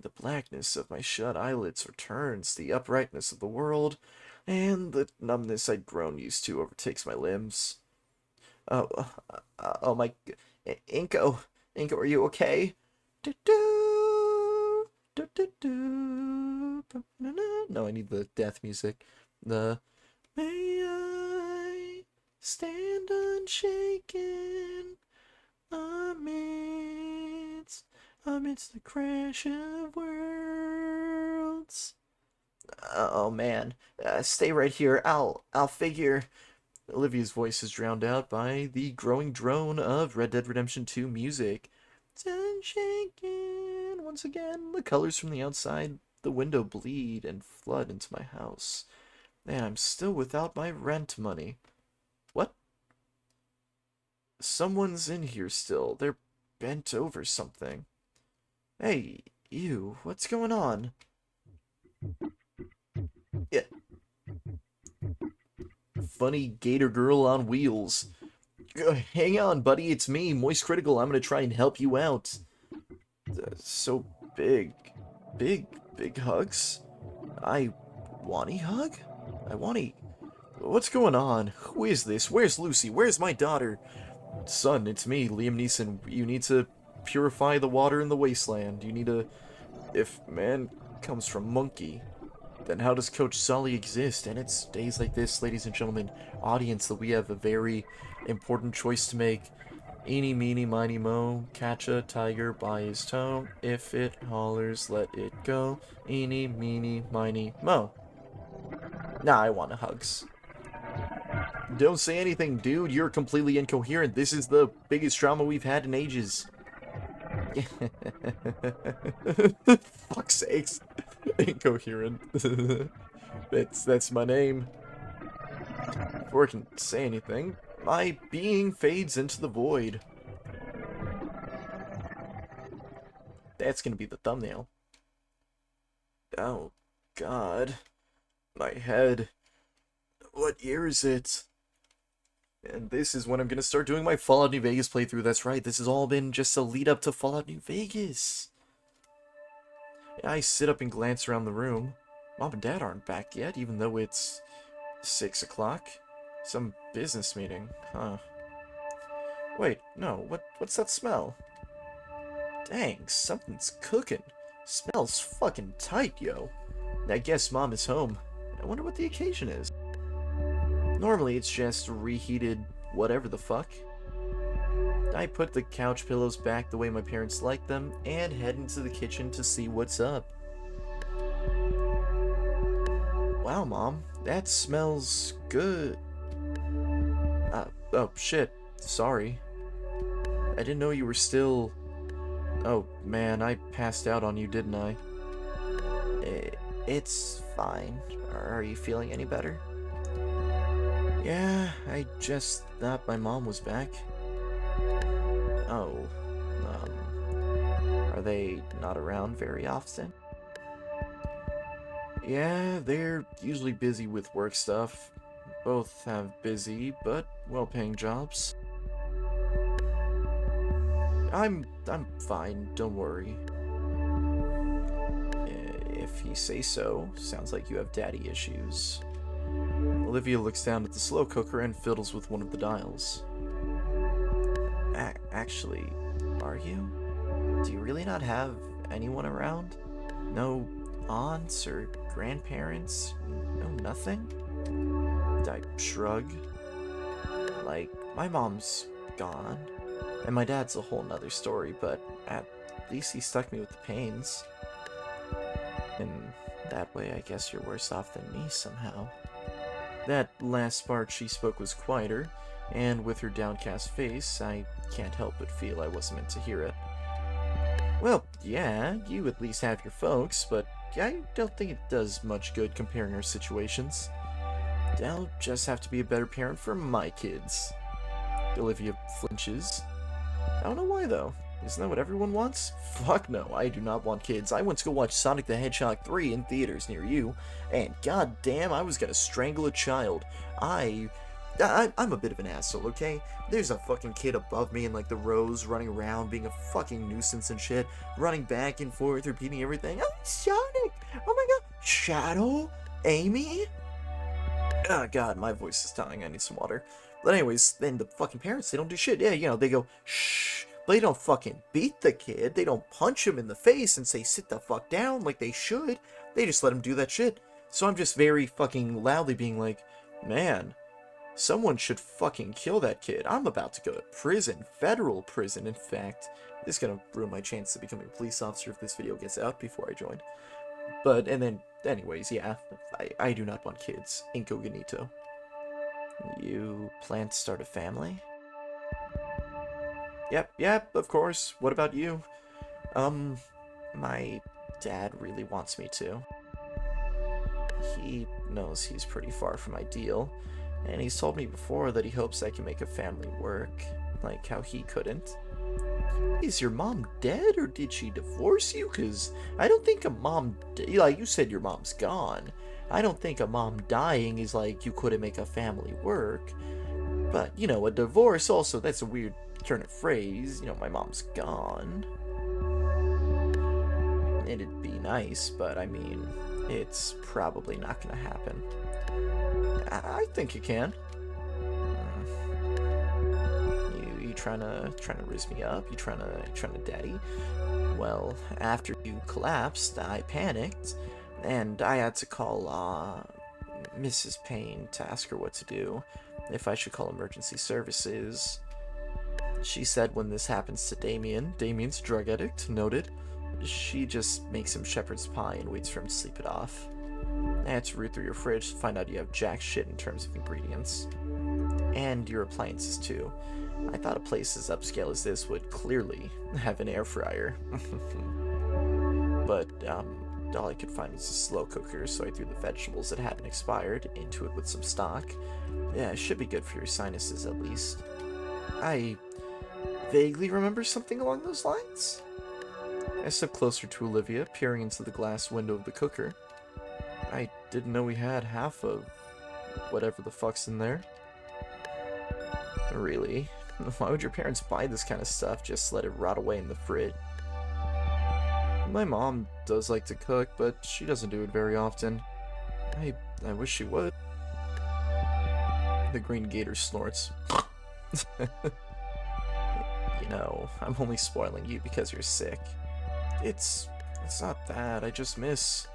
[SPEAKER 1] The blackness of my shut eyelids returns, the uprightness of the world, and the numbness I'd grown used to overtakes my limbs. Oh my... Inko, are you okay? No, I need the death music. The... May I stand on unshaken amidst, amidst the crash of worlds.
[SPEAKER 2] Oh man, stay right here. I'll figure.
[SPEAKER 1] Olivia's voice is drowned out by the growing drone of Red Dead Redemption 2 music. It's unshaken. Once again, the colors from the outside the window bleed and flood into my house. Man, I'm still without my rent money. What? Someone's in here still. They're bent over something. Hey, you, what's going on? Yeah. Funny gator girl on wheels. Hang on, buddy, it's me, Moist Critical. I'm gonna try and help you out. So big. Big hugs? I wani hug? I wani. What's going on? Who is this? Where's Lucy? Where's my daughter? Son, it's me, Liam Neeson. You need to purify the water in the wasteland. You need to... If man comes from monkey, then how does Coach Sully exist? And it's days like this, ladies and gentlemen, audience, that we have a very important choice to make. Eeny, meeny, miny, mo, catch a tiger by his toe. If it hollers, let it go. Eeny, meeny, miny, mo. Nah, I want hugs. Don't say anything, dude. You're completely incoherent. This is the biggest drama we've had in ages. Fuck's sakes. Incoherent. That's my name. Before I can say anything, my being fades into the void. That's gonna be the thumbnail. Oh, God. My head. What year is it? And this is when I'm gonna start doing my Fallout New Vegas playthrough. That's right, this has all been just a lead up to Fallout New Vegas. I sit up and glance around the room. Mom and Dad aren't back yet, even though it's 6 o'clock. Some business meeting, huh? Wait, no, what's that smell? Dang, something's cooking. Smells fucking tight, yo. I guess Mom is home. I wonder what the occasion is. Normally it's just reheated whatever the fuck. I put the couch pillows back the way my parents like them and head into the kitchen to see what's up. Wow, Mom, that smells good. Oh shit, sorry. I didn't know you were still... Oh man, I passed out on you, didn't I?
[SPEAKER 2] It's fine. Are you feeling any better?
[SPEAKER 1] Yeah, I just thought my mom was back.
[SPEAKER 2] Oh, are they not around very often?
[SPEAKER 1] Yeah, they're usually busy with work stuff. Both have busy but well-paying jobs. I'm fine, don't worry.
[SPEAKER 2] If you say so. Sounds like you have daddy issues.
[SPEAKER 1] Olivia looks down at the slow cooker and fiddles with one of the dials.
[SPEAKER 2] Actually, are you? Do you really not have anyone around? No aunts or grandparents? No nothing? I shrug. Like, my mom's gone, and my dad's a whole nother story, but at least he stuck me with the pains. And that way, I guess you're worse off than me somehow.
[SPEAKER 1] That last part she spoke was quieter, and with her downcast face, I can't help but feel I wasn't meant to hear it. Well, yeah, you at least have your folks, but I don't think it does much good comparing our situations. I'll just have to be a better parent for my kids. Olivia flinches. I don't know why, though. Isn't that what everyone wants? Fuck no, I do not want kids. I went to go watch Sonic the Hedgehog 3 in theaters near you, and goddamn, I was gonna strangle a child. I'm a bit of an asshole, okay? There's a fucking kid above me in, like, the rows, running around, being a fucking nuisance and shit, running back and forth, repeating everything. Oh, Sonic! Oh my god! Shadow? Amy? Oh god, my voice is dying, I need some water. But anyways, then the fucking parents, they don't do shit. Yeah, you know, they go, shh. They don't fucking beat the kid. They don't punch him in the face and say, sit the fuck down like they should. They just let him do that shit. So I'm just very fucking loudly being like, man, Someone should fucking kill that kid. I'm about to go to prison. Federal prison, in fact. This is gonna ruin my chance of becoming a police officer if this video gets out before I join. But, and then, anyways, yeah. I do not want kids. Incognito.
[SPEAKER 2] You plan to start a family?
[SPEAKER 1] Yep, of course. What about you?
[SPEAKER 2] My dad really wants me to. He knows he's pretty far from ideal, and he's told me before that he hopes I can make a family work, like how he couldn't.
[SPEAKER 1] Is your mom dead, or did she divorce you? Because I don't think a mom... Like, you said your mom's gone. I don't think a mom dying is like you couldn't make a family work. But, you know, a divorce also, that's a weird turn of phrase. You know, my mom's gone.
[SPEAKER 2] It'd be nice, but I mean, it's probably not gonna happen.
[SPEAKER 1] I think it can.
[SPEAKER 2] You trying to riz me up? You trying to daddy? Well, after you collapsed, I panicked, and I had to call Mrs. Payne to ask her what to do, if I should call emergency services. She said when this happens to Damien's a drug addict, noted, she just makes him shepherd's pie and waits for him to sleep it off. I had to root through your fridge to find out you have jack shit in terms of ingredients. And your appliances too. I thought a place as upscale as this would clearly have an air fryer. But, all I could find was a slow cooker, so I threw the vegetables that hadn't expired into it with some stock. Yeah, it should be good for your sinuses at least.
[SPEAKER 1] I vaguely remember something along those lines. I stepped closer to Olivia, peering into the glass window of the cooker. I didn't know we had half of whatever the fuck's in there.
[SPEAKER 2] Really? Why would your parents buy this kind of stuff? Just let it rot away in the fridge.
[SPEAKER 1] My mom does like to cook, but she doesn't do it very often. I wish she would. The green gator snorts.
[SPEAKER 2] You know, I'm only spoiling you because you're sick.
[SPEAKER 1] It's not that. I just miss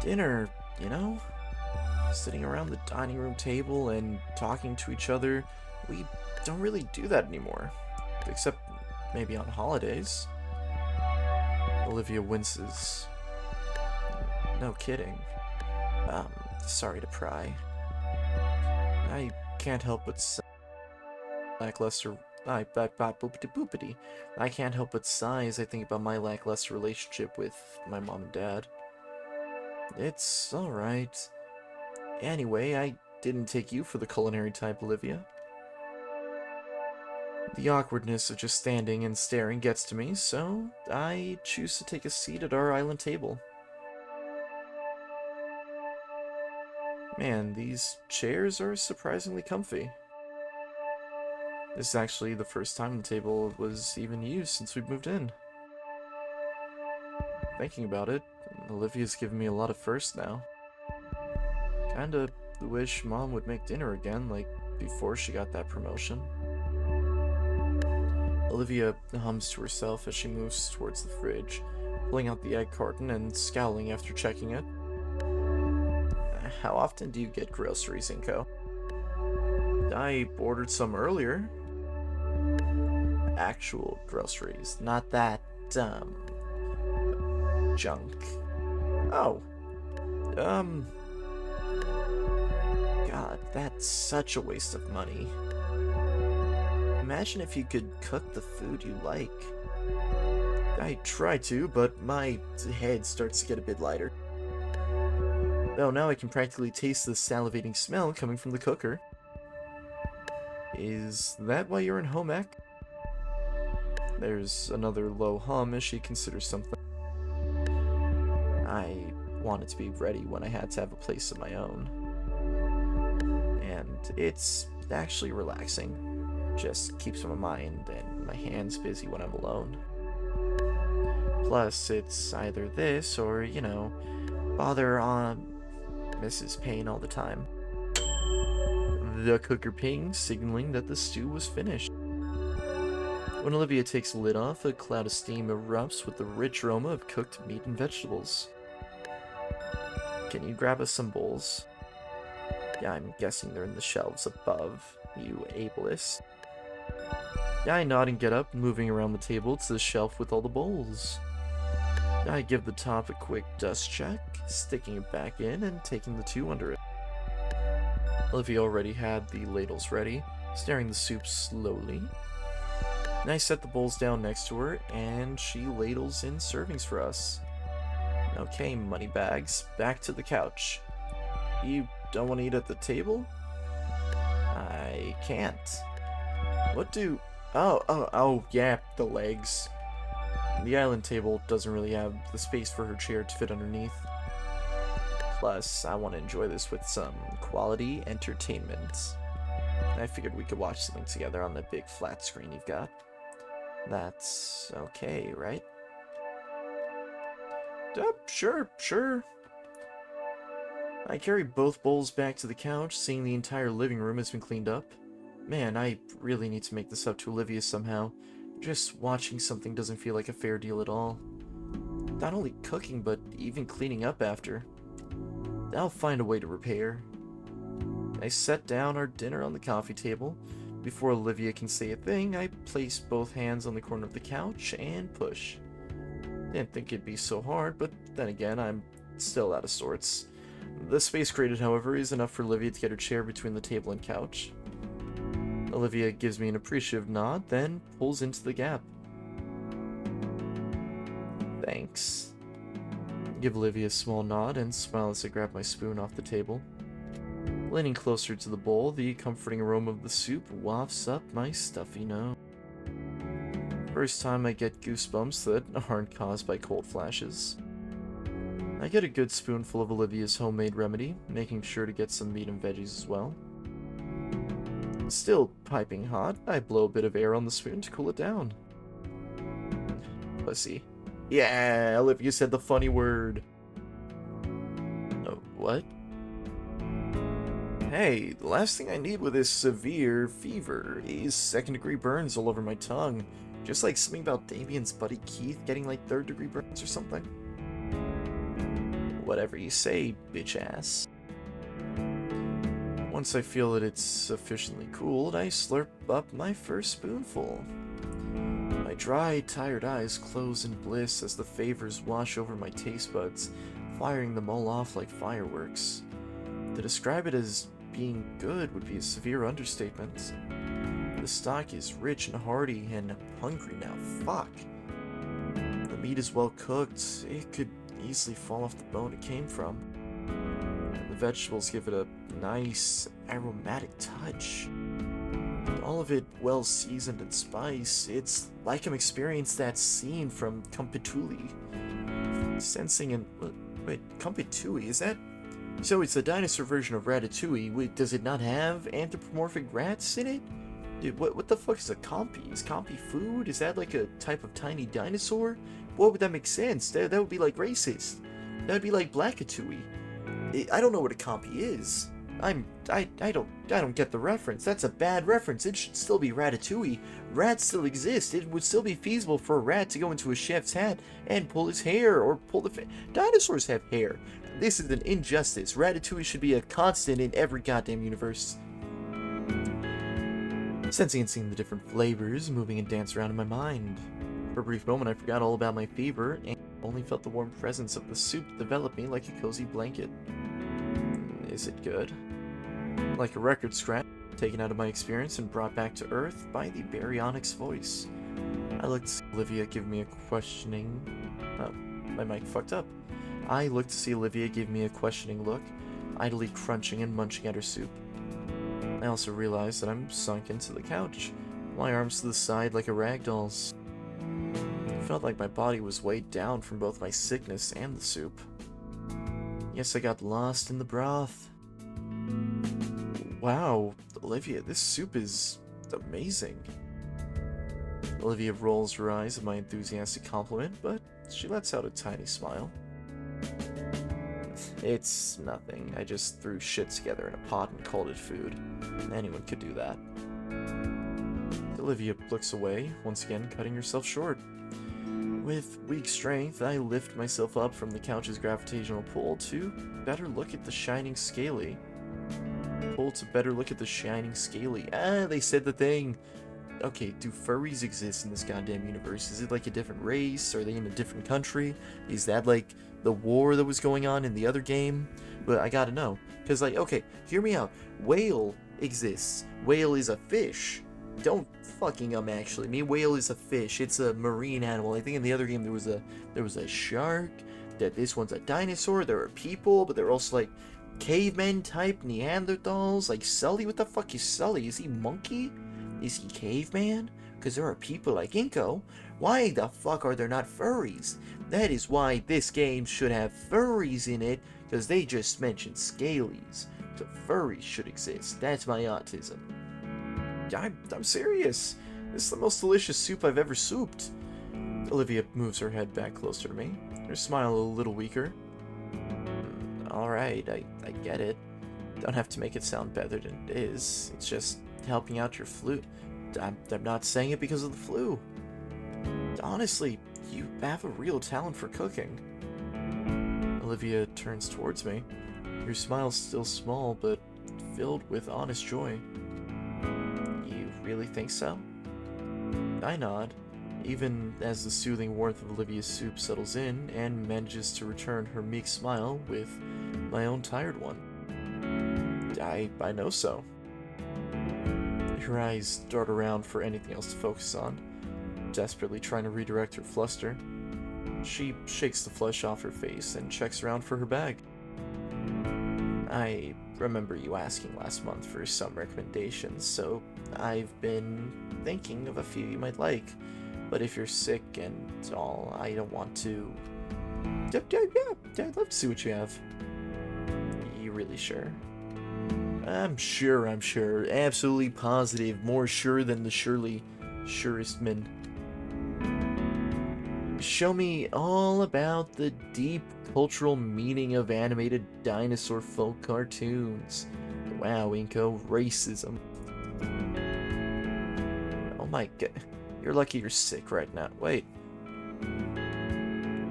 [SPEAKER 1] dinner, you know? Sitting around the dining room table and talking to each other. We don't really do that anymore. Except maybe on holidays. Olivia winces.
[SPEAKER 2] No kidding. Sorry to pry.
[SPEAKER 1] I can't help but lackluster. I can't help but sigh as I think about my lackluster relationship with my mom and dad. It's alright. Anyway, I didn't take you for the culinary type, Olivia. The awkwardness of just standing and staring gets to me, so I choose to take a seat at our island table. Man, these chairs are surprisingly comfy. This is actually the first time the table was even used since we moved in. Thinking about it, Olivia's given me a lot of firsts now. Kinda wish Mom would make dinner again, like before she got that promotion. Olivia hums to herself as she moves towards the fridge, pulling out the egg carton and scowling after checking it.
[SPEAKER 2] How often do you get groceries, Inko?
[SPEAKER 1] I ordered some earlier.
[SPEAKER 2] Actual groceries, not that, junk.
[SPEAKER 1] Oh.
[SPEAKER 2] God, that's such a waste of money. Imagine if you could cook the food you like.
[SPEAKER 1] I try to, but my head starts to get a bit lighter. Though now I can practically taste the salivating smell coming from the cooker. Is that why you're in home ec? There's another low hum as she considers something.
[SPEAKER 2] I wanted to be ready when I had to have a place of my own. And it's actually relaxing. Just keeps my mind and my hands busy when I'm alone. Plus, it's either this or, you know, bother on Mrs. Payne all the time.
[SPEAKER 1] The cooker pings, signaling that the stew was finished. When Olivia takes the lid off, a cloud of steam erupts with the rich aroma of cooked meat and vegetables.
[SPEAKER 2] Can you grab us some bowls?
[SPEAKER 1] Yeah, I'm guessing they're in the shelves above, you ableist. Yeah, I nod and get up, moving around the table to the shelf with all the bowls. I give the top a quick dust check, sticking it back in and taking the two under it. Olivia already had the ladles ready, stirring the soup slowly. I set the bowls down next to her, and she ladles in servings for us. Okay, moneybags, back to the couch. You don't want to eat at the table? I can't. What do... Oh, yeah, the legs. The island table doesn't really have the space for her chair to fit underneath. Plus, I want to enjoy this with some quality entertainment. I figured we could watch something together on that big flat screen you've got. That's okay, right? Sure. I carry both bowls back to the couch, seeing the entire living room has been cleaned up. Man, I really need to make this up to Olivia somehow. Just watching something doesn't feel like a fair deal at all. Not only cooking, but even cleaning up after. I'll find a way to repair. I set down our dinner on the coffee table. Before Olivia can say a thing, I place both hands on the corner of the couch and push. Didn't think it'd be so hard, but then again, I'm still out of sorts. The space created, however, is enough for Olivia to get her chair between the table and couch. Olivia gives me an appreciative nod, then pulls into the gap. Thanks. I give Olivia a small nod and smile as I grab my spoon off the table. Leaning closer to the bowl, the comforting aroma of the soup wafts up my stuffy nose. First time I get goosebumps that aren't caused by cold flashes. I get a good spoonful of Olivia's homemade remedy, making sure to get some meat and veggies as well. Still piping hot, I blow a bit of air on the spoon to cool it down. Pussy. Yeah, Olivia said the funny word. Oh, what? Hey, the last thing I need with this severe fever is second-degree burns all over my tongue. Just like something about Damien's buddy Keith getting like third-degree burns or something. Whatever you say, bitch ass. Once I feel that it's sufficiently cooled, I slurp up my first spoonful. My dry, tired eyes close in bliss as the flavors wash over my taste buds, firing them all off like fireworks. To describe it as being good would be a severe understatement. The stock is rich and hearty, and I'm hungry now. Fuck. The meat is well cooked. It could easily fall off the bone it came from. And the vegetables give it a nice, aromatic touch. All of it well seasoned and spiced. It's like I'm experiencing that scene from Compituli. Sensing and... Wait, Compituli, is that... So it's a dinosaur version of Ratatouille. Wait, does it not have anthropomorphic rats in it? Dude, what the fuck is a Compy? Is Compy food? Is that like a type of tiny dinosaur? What would that make sense? That would be like racist. That would be like Blackatouille. I don't know what a Compy is. I don't get the reference. That's a bad reference. It should still be Ratatouille. Rats still exist. It would still be feasible for a rat to go into a chef's hat and pull his hair or pull the dinosaurs have hair. This is an injustice. Ratatouille should be a constant in every goddamn universe. Sensing and seeing the different flavors moving and dance around in my mind. For a brief moment, I forgot all about my fever and only felt the warm presence of the soup develop me like a cozy blanket. Is it good? Like a record scratch, taken out of my experience and brought back to Earth by the baryonyx voice. I looked to see Olivia give me a questioning... Oh, my mic fucked up. I looked to see Olivia give me a questioning look, idly crunching and munching at her soup. I also realized that I'm sunk into the couch, my arms to the side like a rag doll's. It felt like my body was weighed down from both my sickness and the soup. Yes, I got lost in the broth. Wow, Olivia, this soup is amazing. Olivia rolls her eyes at my enthusiastic compliment, but she lets out a tiny smile. It's nothing. I just threw shit together in a pot and called it food. Anyone could do that. Olivia looks away, once again cutting herself short. With weak strength, I lift myself up from the couch's gravitational pull to better look at the shining scaly. incredible to better look at the shining scaly. Ah, they said the thing. Okay, do furries exist in this goddamn universe? Is it like a different race? Are they in a different country? Is that like the war that was going on in the other game? But I gotta know. Because, like, okay, hear me out. Whale exists. Whale is a fish. Don't fucking actually. Me, whale is a fish. It's a marine animal. I think in the other game there was a shark. That this one's a dinosaur. There are people, but they're also like cavemen type Neanderthals. Like Sully, what the fuck is Sully? Is he monkey? Is he caveman? Because there are people like Inko. Why the fuck are there not furries? That is why this game should have furries in it, because they just mentioned scalies. So furries should exist. That's my autism. I'm serious. This is the most delicious soup I've ever souped. Olivia moves her head back closer to me, her smile a little weaker. Alright, I get it. Don't have to make it sound better than it is. It's just helping out your flu. I'm not saying it because of the flu. Honestly, you have a real talent for cooking. Olivia turns towards me. Her smile's still small, but filled with honest joy. You really think so? I nod, even as the soothing warmth of Olivia's soup settles in and manages to return her meek smile with my own tired one. I know so. Her eyes dart around for anything else to focus on, desperately trying to redirect her fluster. She shakes the flesh off her face and checks around for her bag. I remember you asking last month for some recommendations, so I've been thinking of a few you might like. But if you're sick and all, I don't want to... Yeah, I'd love to see what you have. You really sure? I'm sure. Absolutely positive. More sure than the surest men. Show me all about the deep cultural meaning of animated dinosaur folk cartoons. Wow, Inko, racism. Oh my god. You're lucky you're sick right now. Wait.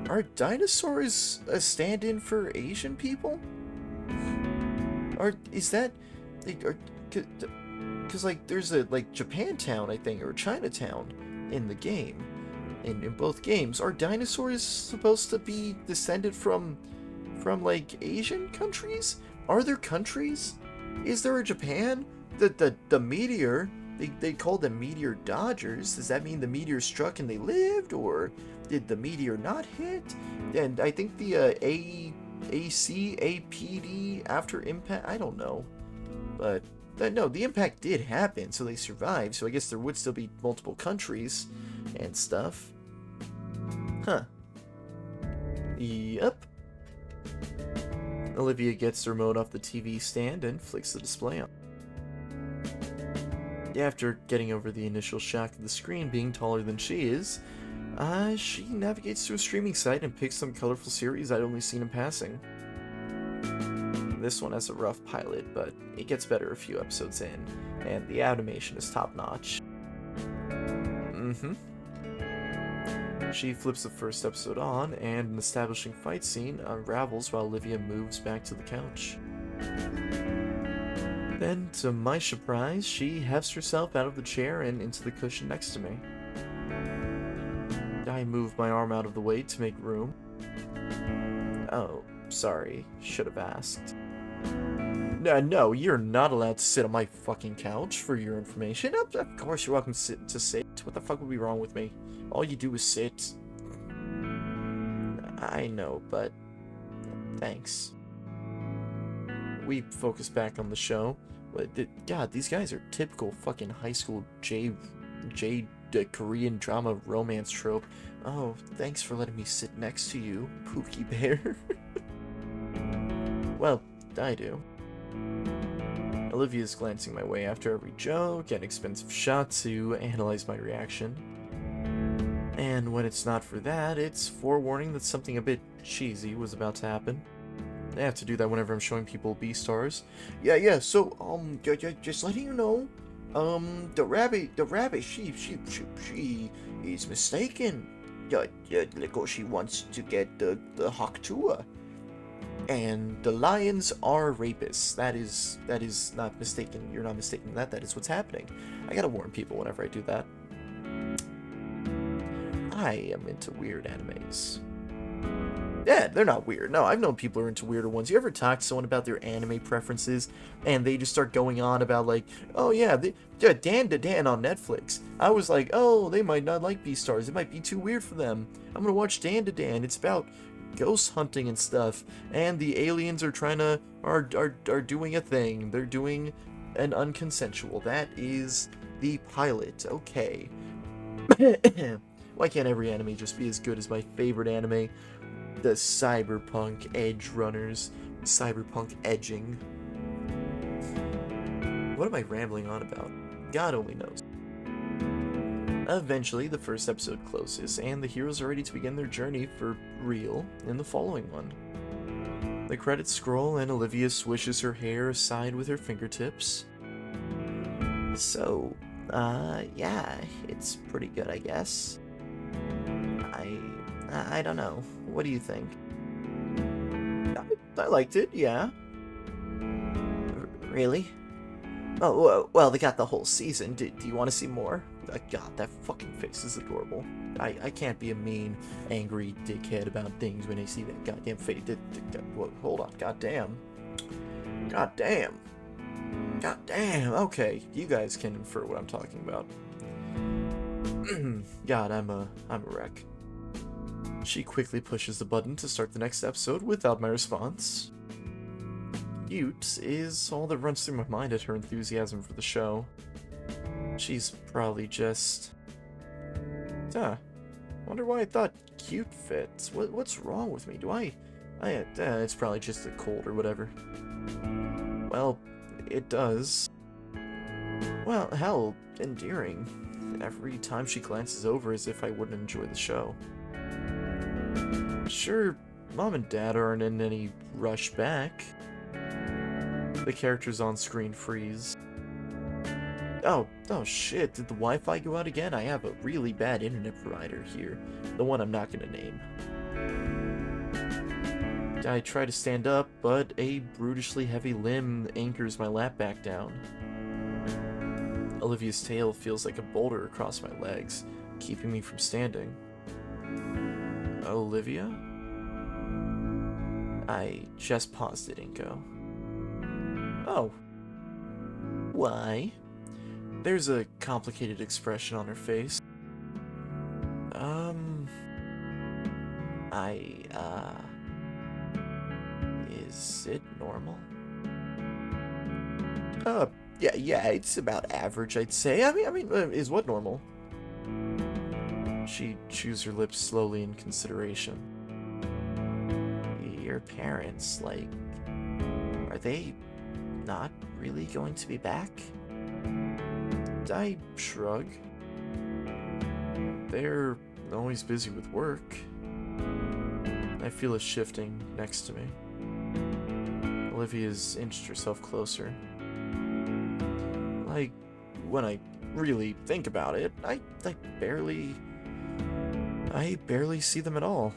[SPEAKER 1] Are dinosaurs a stand-in for Asian people? Or is that... Because, like, there's a, like, Japantown, I think, or Chinatown in the game. In both games. Are dinosaurs supposed to be descended from like, Asian countries? Are there countries? Is there a Japan? The meteor, they called them meteor dodgers. Does that mean the meteor struck and they lived? Or did the meteor not hit? And I think the APD after impact, I don't know. But no, the impact did happen, so they survived. So I guess there would still be multiple countries and stuff. Huh. Yep. Olivia gets the remote off the TV stand and flicks the display on. After getting over the initial shock of the screen being taller than she is, she navigates to a streaming site and picks some colorful series I'd only seen in passing. This one has a rough pilot, but it gets better a few episodes in, and the animation is top-notch. She flips the first episode on, and an establishing fight scene unravels while Olivia moves back to the couch. Then, to my surprise, she hefts herself out of the chair and into the cushion next to me. I move my arm out of the way to make room. Oh, sorry. Should have asked. No, you're not allowed to sit on my fucking couch for your information. Of course you're welcome to sit. What the fuck would be wrong with me? All you do is sit. I know, but thanks. We focus back on the show. God, these guys are typical fucking high school Korean drama romance trope. Oh, thanks for letting me sit next to you, Pookie Bear. Well, I do. Olivia's glancing my way after every joke and expensive shot to analyze my reaction. And when it's not for that, it's forewarning that something a bit cheesy was about to happen. I have to do that whenever I'm showing people B-stars. Yeah, so, just letting you know, the rabbit, she is mistaken. Yeah, like, she wants to get the Haktua. And the lions are rapists. That is not mistaken. You're not mistaken that. That is what's happening. I gotta warn people whenever I do that. I am into weird animes. Yeah, they're not weird. No, I've known people who are into weirder ones. You ever talk to someone about their anime preferences, and they just start going on about, like, oh yeah, Dan to Dan on Netflix. I was like, oh, they might not like Beastars. It might be too weird for them. I'm gonna watch Dan to Dan. It's about ghost hunting and stuff, and the aliens are trying to are doing a thing. They're doing an unconsensual. That is the pilot. Okay. Why can't every anime just be as good as my favorite anime? The cyberpunk edge runners, cyberpunk edging. What am I rambling on about? God only knows. Eventually, the first episode closes, and the heroes are ready to begin their journey for real in the following one. The credits scroll, and Olivia swishes her hair aside with her fingertips. So, yeah, it's pretty good, I guess. I don't know. What do you think? I liked it, yeah. Really? Oh, well, they got the whole season. Do you want to see more? God, that fucking face is adorable. I can't be a mean, angry dickhead about things when I see that goddamn face. Hold on, goddamn. Goddamn. Goddamn. Okay, you guys can infer what I'm talking about. God, I'm a wreck. She quickly pushes the button to start the next episode without my response. Cute is all that runs through my mind at her enthusiasm for the show. She's probably just... wonder why I thought cute fits. What's wrong with me? It's probably just a cold or whatever. Well, it does. Well, hell, endearing. Every time she glances over as if I wouldn't enjoy the show. Sure, Mom and Dad aren't in any rush back. The characters on screen freeze. Oh shit, did the Wi-Fi go out again? I have a really bad internet provider here. The one I'm not gonna name. I try to stand up, but a brutishly heavy limb anchors my lap back down. Olivia's tail feels like a boulder across my legs, keeping me from standing. Olivia? I just paused it, Inko. Oh. Why? There's a complicated expression on her face. Is it normal? Yeah, it's about average, I'd say. I mean, is what normal? She chews her lips slowly in consideration. Your parents, like, are they not really going to be back? I shrug. They're always busy with work. I feel a shifting next to me. Olivia's inched herself closer. Like, when I really think about it, I barely see them at all.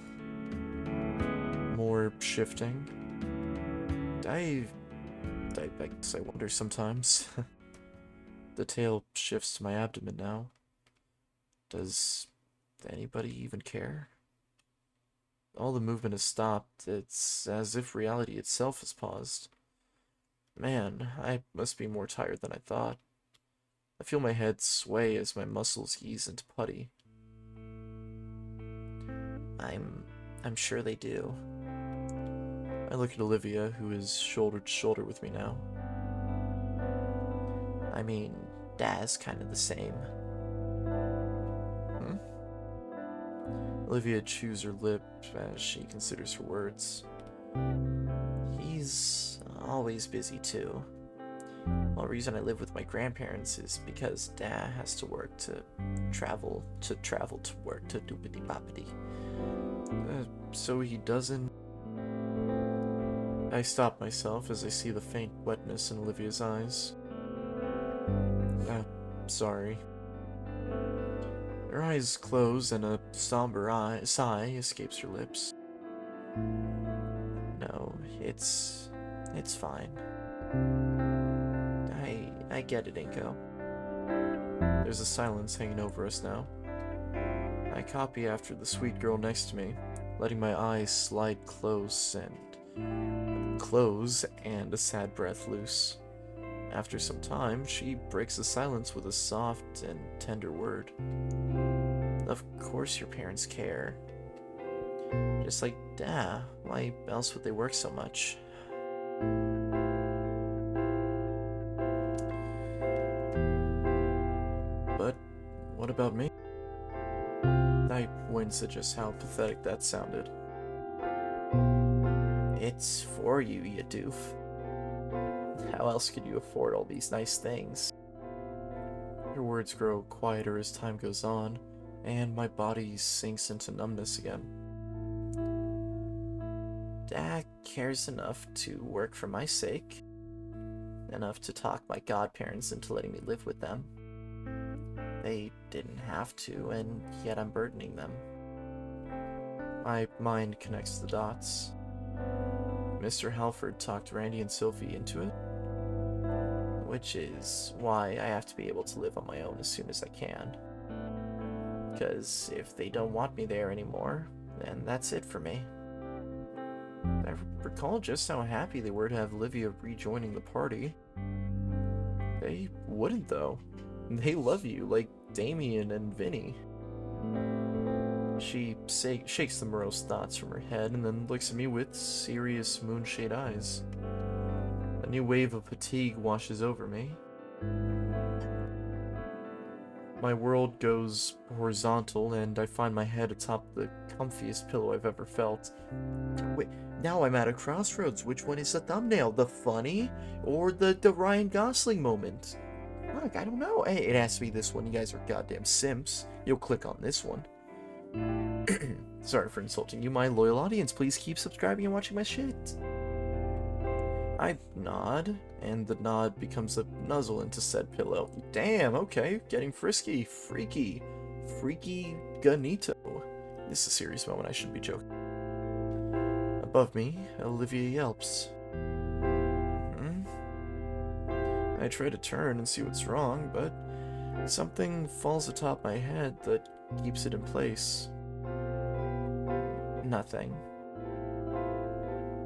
[SPEAKER 1] More shifting. I guess I wonder sometimes. The tail shifts to my abdomen now. Does anybody even care? All the movement has stopped. It's as if reality itself has paused. Man, I must be more tired than I thought. I feel my head sway as my muscles ease into putty. I'm sure they do. I look at Olivia, who is shoulder to shoulder with me now. I mean, Dad's kind of the same. Olivia chews her lip as she considers her words. He's always busy too. The reason I live with my grandparents is because Dad has to work to travel to work to doopity boppity. So he doesn't... I stop myself as I see the faint wetness in Olivia's eyes. Sorry. Her eyes close and a somber sigh escapes her lips. No, It's fine. I get it, Inko. There's a silence hanging over us now. I copy after the sweet girl next to me, letting my eyes slide close and a sad breath loose. After some time, she breaks the silence with a soft and tender word. Of course your parents care. Just like, why else would they work so much? But what about me? I winced at just how pathetic that sounded. It's for you, you doof. How else could you afford all these nice things? Her words grow quieter as time goes on, and my body sinks into numbness again. Dad cares enough to work for my sake, enough to talk my godparents into letting me live with them. They didn't have to, and yet I'm burdening them. My mind connects the dots. Mr. Halford talked Randy and Sylvie into it, which is why I have to be able to live on my own as soon as I can. Because if they don't want me there anymore, then that's it for me. I recall just how happy they were to have Livia rejoining the party. They wouldn't, though. They love you, like Damien and Vinny. She shakes the morose thoughts from her head and then looks at me with serious moonshade eyes. A new wave of fatigue washes over me. My world goes horizontal and I find my head atop the comfiest pillow I've ever felt. Wait, now I'm at a crossroads. Which one is the thumbnail? The funny or the Ryan Gosling moment? Look, I don't know. Hey, it has to be this one. You guys are goddamn simps. You'll click on this one. Sorry for insulting you, my loyal audience. Please keep subscribing and watching my shit. I nod, and the nod becomes a nuzzle into said pillow. Damn, okay, getting frisky. Freaky Ganito. This is a serious moment, I shouldn't be joking. Above me, Olivia yelps. I try to turn and see what's wrong, but something falls atop my head that keeps it in place. Nothing.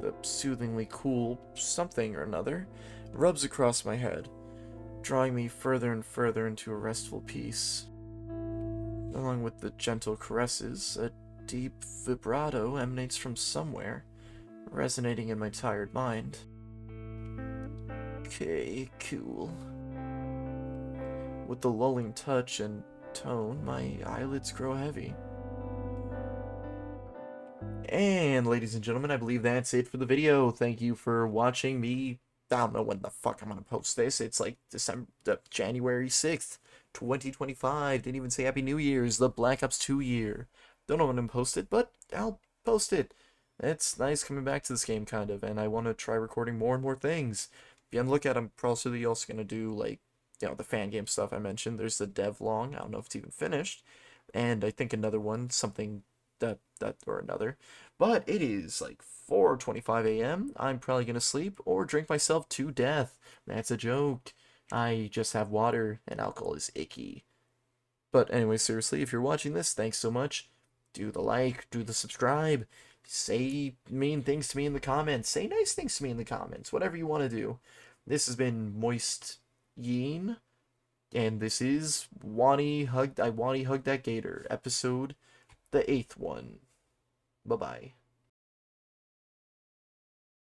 [SPEAKER 1] The soothingly cool something or another rubs across my head, drawing me further and further into a restful peace. Along with the gentle caresses, a deep vibrato emanates from somewhere, resonating in my tired mind. Okay, cool. With the lulling touch and tone, my eyelids grow heavy. And ladies and gentlemen, I believe that's it for the video. Thank you for watching me. I don't know when the fuck I'm gonna post this. It's like January 6th, 2025. Didn't even say Happy New Year's. The Black Ops 2 year. Don't know when I'm post it, but I'll post it. It's nice coming back to this game, kind of, and I want to try recording more and more things. Be on the lookout. I'm probably also gonna do, like, you know, the fan game stuff I mentioned. There's the devlog. I don't know if it's even finished, and I think another one, something that or another. But it is like 4:25 a.m. I'm probably gonna sleep or drink myself to death. That's a joke. I just have water, and alcohol is icky. But anyway, seriously, if you're watching this, thanks so much. Do the like, do the subscribe. Say mean things to me in the comments. Say nice things to me in the comments. Whatever you want to do. This has been Moist Yeen, and this is Wani Hug That Gator, episode the 8th one. Bye-bye.